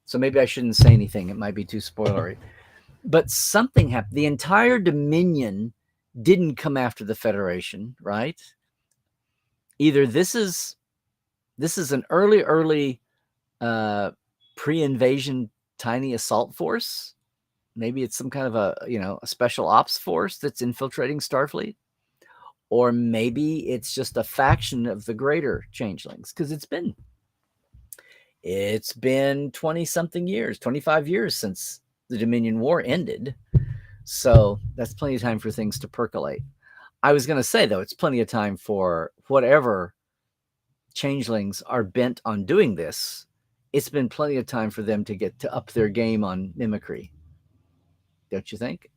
So maybe I shouldn't say anything. It might be too spoilery. But something happened. The entire Dominion didn't come after the Federation, right? Either this is an early pre-invasion tiny assault force. Maybe it's some kind of a special ops force that's infiltrating Starfleet, or maybe it's just a faction of the greater changelings, because it's been 20 something years, 25 years since the Dominion War ended. So that's plenty of time for things to percolate. I was going to say, though, it's plenty of time for whatever changelings are bent on doing this. It's been plenty of time for them to get to up their game on mimicry. Don't you think?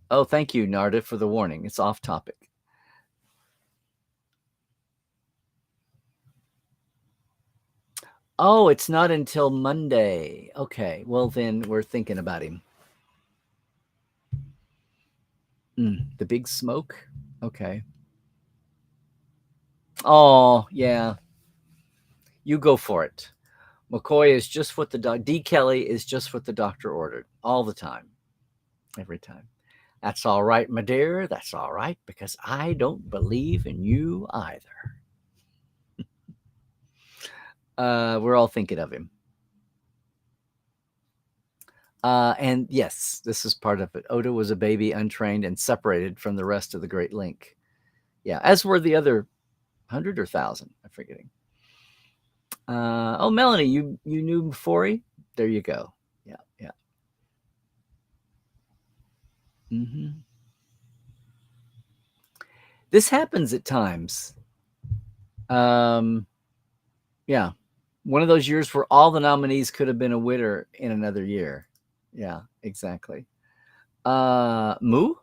Oh, thank you, Narda, for the warning. It's off topic. Oh, it's not until Monday. Okay, well then we're thinking about him. The Big Smoke? Okay. Oh, yeah. You go for it. McCoy is just what D. Kelly is just what the doctor ordered. All the time. Every time. That's all right, my dear. That's all right, because I don't believe in you either. We're all thinking of him. And yes, this is part of it. Odo was a baby, untrained, and separated from the rest of the Great Link. Yeah, as were the other 100 or 1,000. I'm forgetting. Oh, Melanie, you knew Mufori? There you go. Yeah. Mm-hmm. This happens at times. Yeah. One of those years where all the nominees could have been a winner in another year. Yeah, exactly. Moo,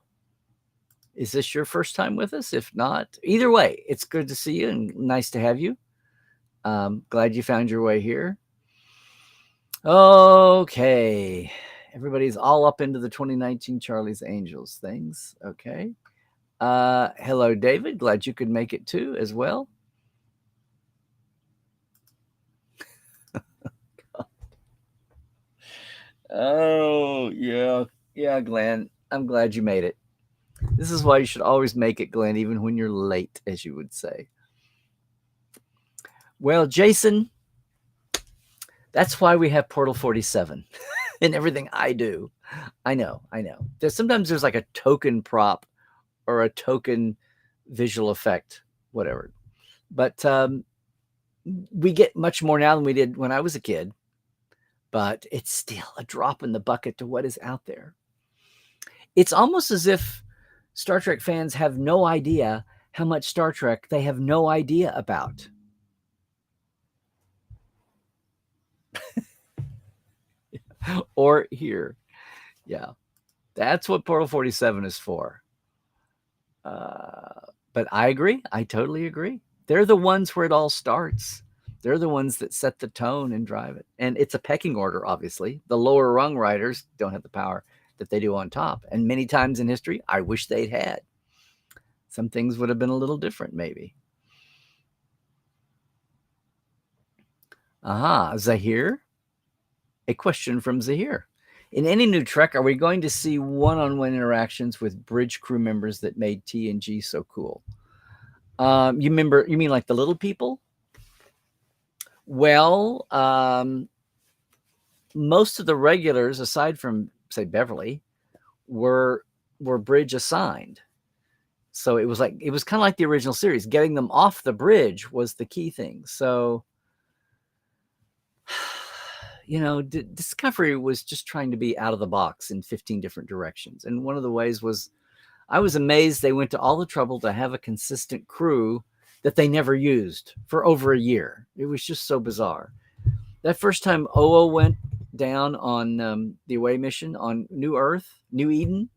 is this your first time with us? If not, either way, it's good to see you and nice to have you. Glad you found your way here. Okay. Everybody's all up into the 2019 Charlie's Angels things. Okay. Hello, David. Glad you could make it too as well. Oh, yeah. Yeah, Glenn. I'm glad you made it. This is why you should always make it, Glenn, even when you're late, as you would say. Well, Jason, that's why we have Portal 47 and everything I do. I know. Sometimes there's like a token prop or a token visual effect, whatever. But we get much more now than we did when I was a kid. But it's still a drop in the bucket to what is out there. It's almost as if Star Trek fans have no idea how much Star Trek they have no idea about. Or here. Yeah. That's what Portal 47 is for. But I agree. I totally agree. They're the ones where it all starts. They're the ones that set the tone and drive it. And it's a pecking order, obviously. The lower rung writers don't have the power that they do on top. And many times in history, I wish they'd had. Some things would have been a little different, maybe. Aha, Zahir. A question from Zahir. In any new Trek, are we going to see one-on-one interactions with bridge crew members that made TNG so cool? You mean like the little people? Well, most of the regulars, aside from, say, Beverly, were bridge assigned. So it was kind of like the original series. Getting them off the bridge was the key thing. So, Discovery was just trying to be out of the box in 15 different directions. And one of the ways was I was amazed they went to all the trouble to have a consistent crew that they never used for over a year. It was just so bizarre. That first time Oo went down on the away mission on New Earth, New Eden,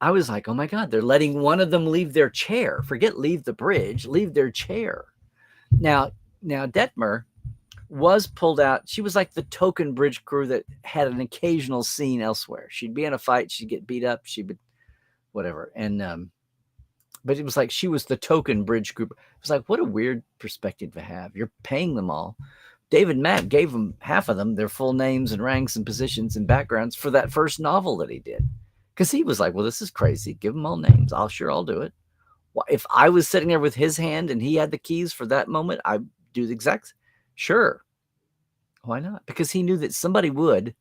I was like, oh my God, they're letting one of them leave their chair. Forget leave the bridge, leave their chair. Now Detmer was pulled out. She was like the token bridge crew that had an occasional scene elsewhere. She'd be in a fight, she'd get beat up, she'd be whatever. And but it was like she was the token bridge group. It was like, what a weird perspective to have. You're paying them all. David Mack gave them, half of them, their full names and ranks and positions and backgrounds for that first novel that he did. Because he was like, well, this is crazy. Give them all names. I'll do it. If I was sitting there with his hand and he had the keys for that moment, I'd do the exact. Sure. Why not? Because he knew that somebody would.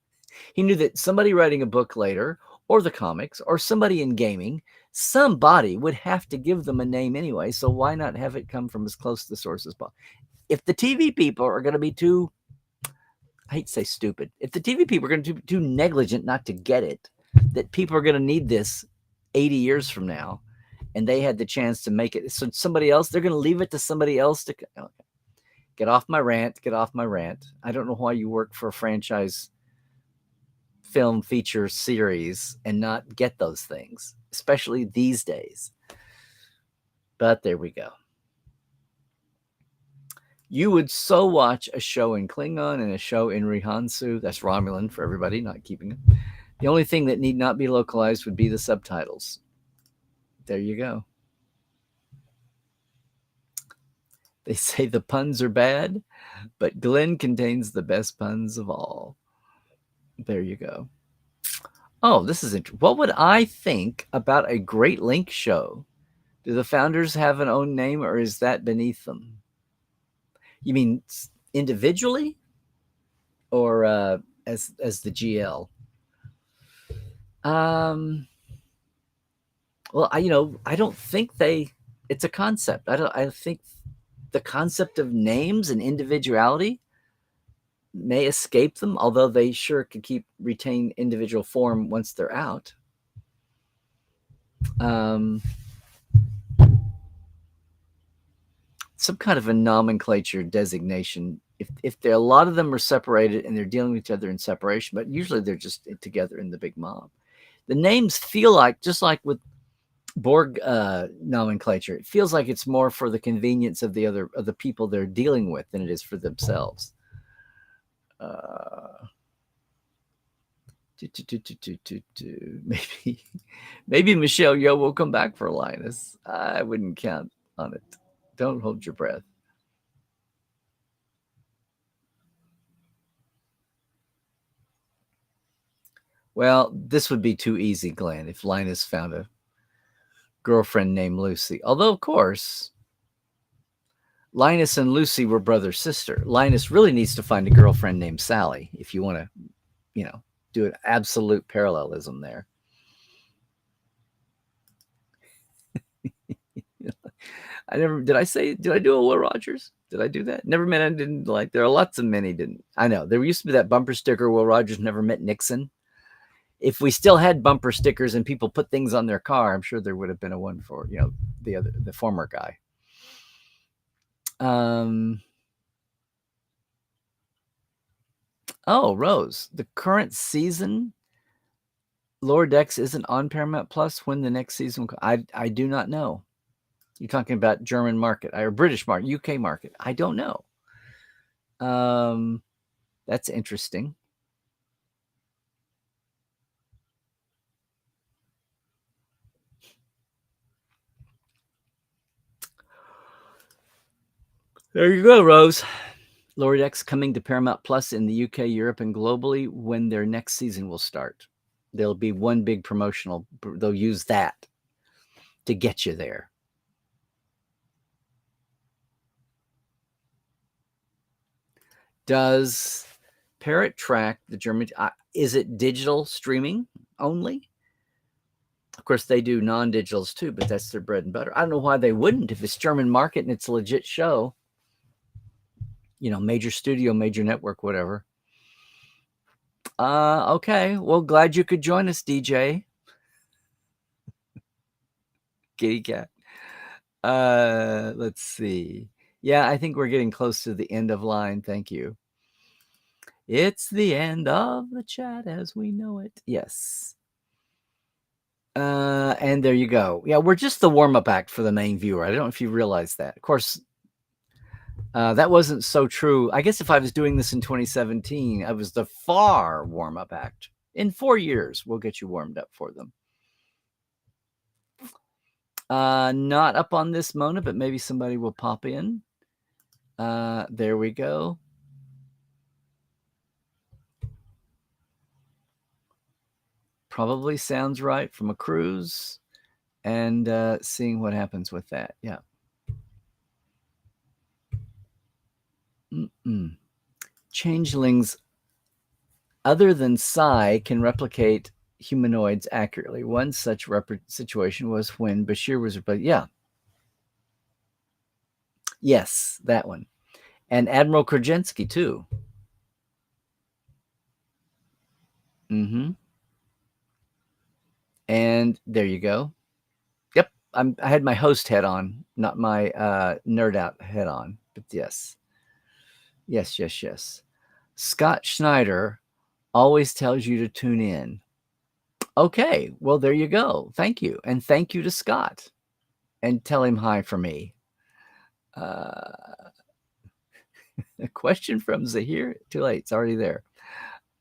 He knew that somebody writing a book later, or the comics, or somebody in gaming, somebody would have to give them a name anyway. So why not have it come from as close to the source as possible? If the TV people are going to be too, I hate to say stupid, if the TV people are going to be too negligent not to get it, that people are going to need this 80 years from now, and they had the chance to make it. So somebody else, they're going to leave it to somebody else to get off my rant. I don't know why you work for a franchise film feature series and not get those things, especially these days. But there we go. You would so watch a show in Klingon and a show in Rihansu. That's Romulan for everybody not keeping it. The only thing that need not be localized would be the subtitles. There you go. They say the puns are bad, but Glenn contains the best puns of all. There you go. Oh, this is interesting. What would I think about a Great Link show? Do the founders have an own name, or is that beneath them? You mean individually, or as the GL? Well, I don't think it's a concept. I think the concept of names and individuality may escape them, although they sure could retain individual form once they're out. Some kind of a nomenclature designation. If there a lot of them are separated and they're dealing with each other in separation, but usually they're just together in the big mob. The names feel like, just like with Borg nomenclature, it feels like it's more for the convenience of the people they're dealing with than it is for themselves. Maybe Michelle Yeoh will come back for Linus. I wouldn't count on it. Don't hold your breath. Well, this would be too easy, Glenn, if Linus found a girlfriend named Lucy. Although, of course, Linus and Lucy were brother-sister. Linus really needs to find a girlfriend named Sally if you want to, do an absolute parallelism there. Did I do a Will Rogers? Did I do that? Never met and didn't like. There are lots of men he didn't. I know. There used to be that bumper sticker, Will Rogers never met Nixon. If we still had bumper stickers and people put things on their car, I'm sure there would have been a one for, the former guy. Oh, Rose, the current season, Lower Decks isn't on Paramount Plus. When the next season, I do not know. You're talking about German market or British market, UK market. I don't know. That's interesting. There you go, Rose. Lower Decks coming to Paramount Plus in the UK, Europe, and globally when their next season will start. There'll be one big promotional. They'll use that to get you there. Does Parrot track the German? Is it digital streaming only? Of course, they do non-digitals too, but that's their bread and butter. I don't know why they wouldn't if it's German market and it's a legit show. Major studio, major network, whatever. Okay. Well, glad you could join us, DJ. Kitty cat. Let's see. Yeah, I think we're getting close to the end of line. Thank you. It's the end of the chat as we know it. Yes. And there you go. Yeah, we're just the warm-up act for the main viewer. I don't know if you realize that. Of course, that wasn't so true. I guess if I was doing this in 2017, I was the far warm-up act. In 4 years, we'll get you warmed up for them. Not up on this Mona, but maybe somebody will pop in. There we go. Probably sounds right from a cruise, and seeing what happens with that. Yeah. Changelings, other than Psi, can replicate humanoids accurately. One such situation was when Bashir was replaced. Yeah. Yes, that one. And Admiral Krajewski, too. Mm-hmm. And there you go. Yep, I had my host head on, not my nerd out head on. But yes. Yes. Scott Schneider always tells you to tune in. Okay, well, there you go. Thank you. And thank you to Scott. And tell him hi for me. A question from Zahir. Too late. It's already there.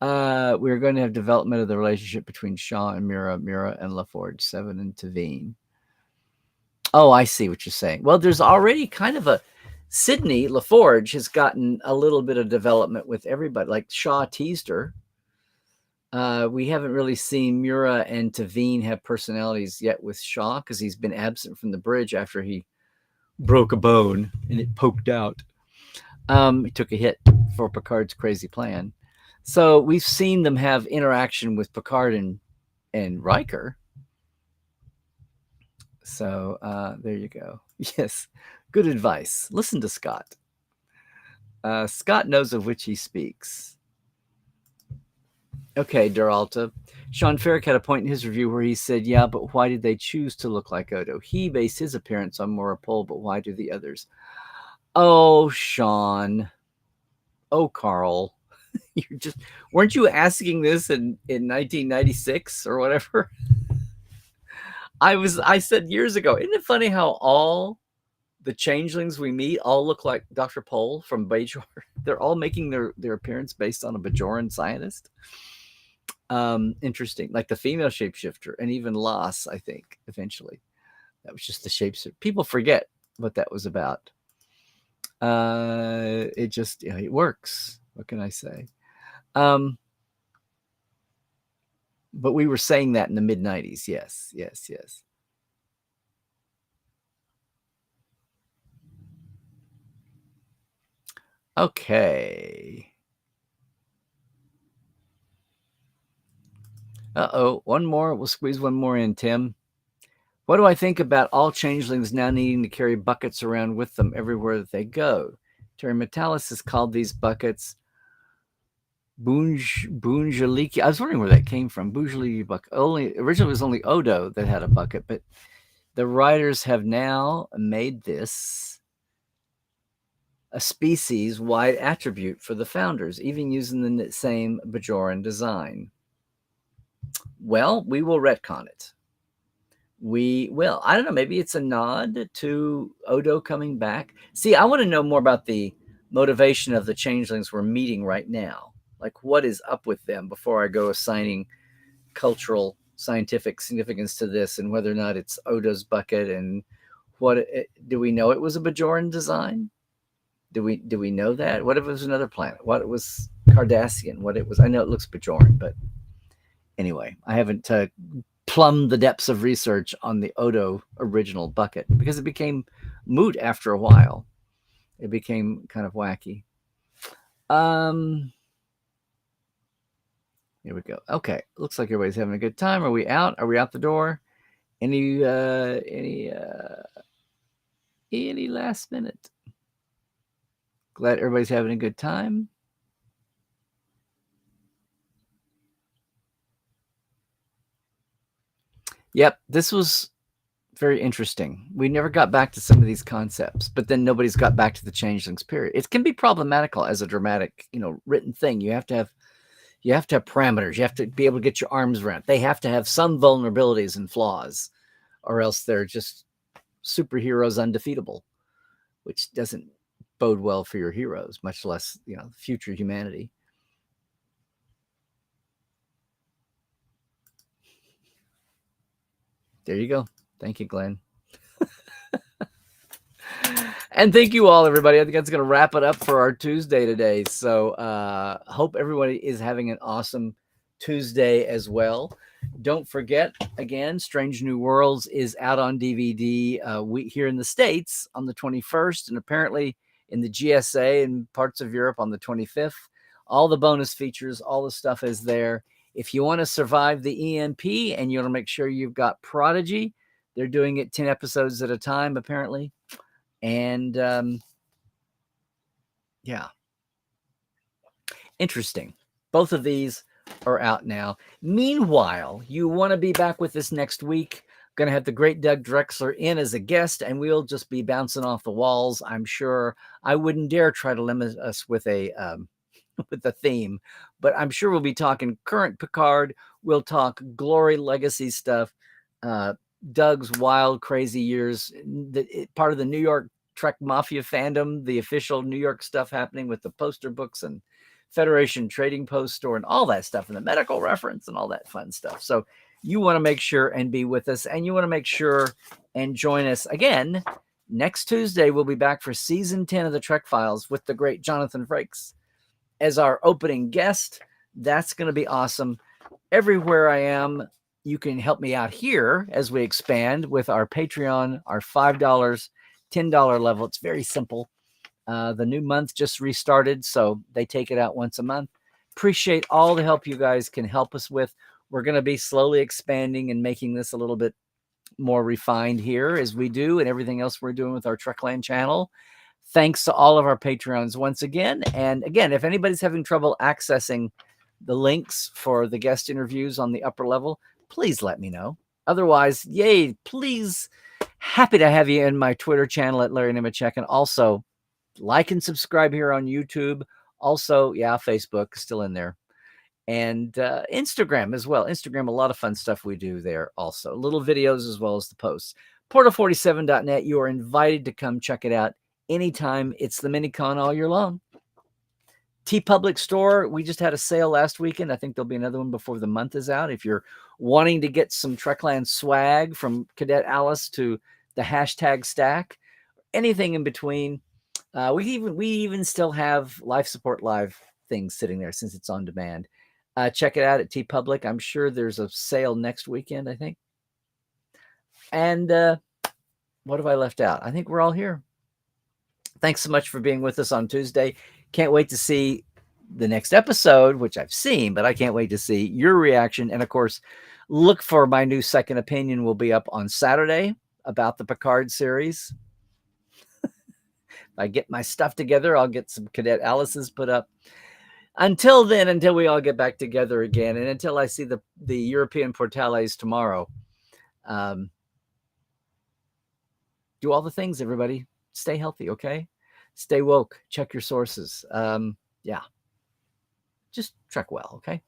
We're going to have development of the relationship between Shaw and Mira and LaForge, Seven and Tavine. Oh, I see what you're saying. Well, there's already kind of a Sydney LaForge has gotten a little bit of development with everybody. Like Shaw teased her. We haven't really seen Mura and Tavine have personalities yet with Shaw because he's been absent from the bridge after he broke a bone and it poked out. He took a hit for Picard's crazy plan. So we've seen them have interaction with Picard and Riker. So there you go. Yes, good advice. Listen to Scott. Scott knows of which he speaks. Okay, Duralta. Sean Ferrick had a point in his review where he said, yeah, but why did they choose to look like Odo? He based his appearance on Morapol, but why do the others? Oh, Sean. Oh, Carl. Weren't you asking this in 1996 or whatever? I said years ago, isn't it funny how all the changelings we meet all look like Dr. Pol from Bajor? They're all making their appearance based on a Bajoran scientist. Interesting. Like the female shapeshifter and even Loss, I think, eventually. That was just the shapeshifter. People forget what that was about. It just, it works. What can I say? But we were saying that in the mid-90s. Yes. Okay. Uh-oh. One more. We'll squeeze one more in, Tim. What do I think about all changelings now needing to carry buckets around with them everywhere that they go? Terry Metalis has called these buckets Bunjaliki. I was wondering where that came from. Bunjaliki bucket. Originally it was only Odo that had a bucket, but the writers have now made this a species-wide attribute for the founders, even using the same Bajoran design. Well, we will retcon it. We will. I don't know. Maybe it's a nod to Odo coming back. See, I want to know more about the motivation of the changelings we're meeting right now. Like, what is up with them before I go assigning cultural, scientific significance to this and whether or not it's Odo's bucket and do we know it was a Bajoran design? Do we know that? What if it was another planet? What it was Cardassian? What it was? I know it looks Bajoran, but anyway, I haven't plumbed the depths of research on the Odo original bucket because it became moot after a while. It became kind of wacky. Here we go. Okay, looks like everybody's having a good time. Are we out? Are we out the door? Any last minute? Glad everybody's having a good time. Yep, this was Very interesting. We never got back to some of these concepts, but then nobody's got back to the changelings period. It can be problematical as a dramatic, written thing. You have to have parameters. You have to be able to get your arms around. They have to have some vulnerabilities and flaws, or else they're just superheroes undefeatable, which doesn't bode well for your heroes, much less, future humanity. There you go. Thank you, Glenn. And thank you all, everybody. I think that's going to wrap it up for our Tuesday today. So hope everybody is having an awesome Tuesday as well. Don't forget, again, Strange New Worlds is out on DVD here in the States on the 21st, and apparently in the GSA and parts of Europe on the 25th. All the bonus features, all the stuff is there. If you want to survive the EMP and you want to make sure you've got Prodigy, they're doing it 10 episodes at a time, apparently. And yeah, interesting. Both of these are out now. Meanwhile, you want to be back with us next week. Going to have the great Doug Drexler in as a guest, and we'll just be bouncing off the walls. I'm sure I wouldn't dare try to limit us with a with the theme, but I'm sure we'll be talking current Picard. We'll talk Glory Legacy stuff. Doug's wild, crazy years, part of the New York Trek Mafia fandom, the official New York stuff happening with the poster books and Federation Trading Post Store and all that stuff, and the medical reference and all that fun stuff. So you want to make sure and be with us, and you want to make sure and join us again next Tuesday. We'll be back for season 10 of the Trek Files with the great Jonathan Frakes as our opening guest. That's going to be awesome. Everywhere I am, you can help me out here as we expand with our Patreon, our $5, $10 level. It's very simple. The new month just restarted, so they take it out once a month. Appreciate all the help you guys can help us with. We're going to be slowly expanding and making this a little bit more refined here as we do, and everything else we're doing with our Trekland channel. Thanks to all of our Patreons once again. And again, if anybody's having trouble accessing the links for the guest interviews on the upper level, please let me know. Otherwise, yay, please, happy to have you in my Twitter channel at Larry Nemechek, and also like and subscribe here on YouTube. Also, Facebook is still in there. And Instagram as well. Instagram, a lot of fun stuff we do there also. Little videos as well as the posts. Portal47.net, you are invited to come check it out anytime. It's the mini-con all year long. TeePublic store, we just had a sale last weekend. I think there'll be another one before the month is out. If you're wanting to get some Trekland swag from Cadet Alice to the hashtag stack, anything in between, we even still have Life Support Live things sitting there since it's on demand. Check it out at TeePublic. I'm sure there's a sale next weekend, I think. And what have I left out? I think we're all here. Thanks so much for being with us on Tuesday. Can't wait to see the next episode, which I've seen, but I can't wait to see your reaction. And of course, look for my new second opinion will be up on Saturday about the Picard series. If I get my stuff together, I'll get some Cadet Alice's put up. Until then, until we all get back together again, and until I see the European Portales tomorrow, do all the things, everybody. Stay healthy, okay? Stay woke. Check your sources. Just trek well, okay?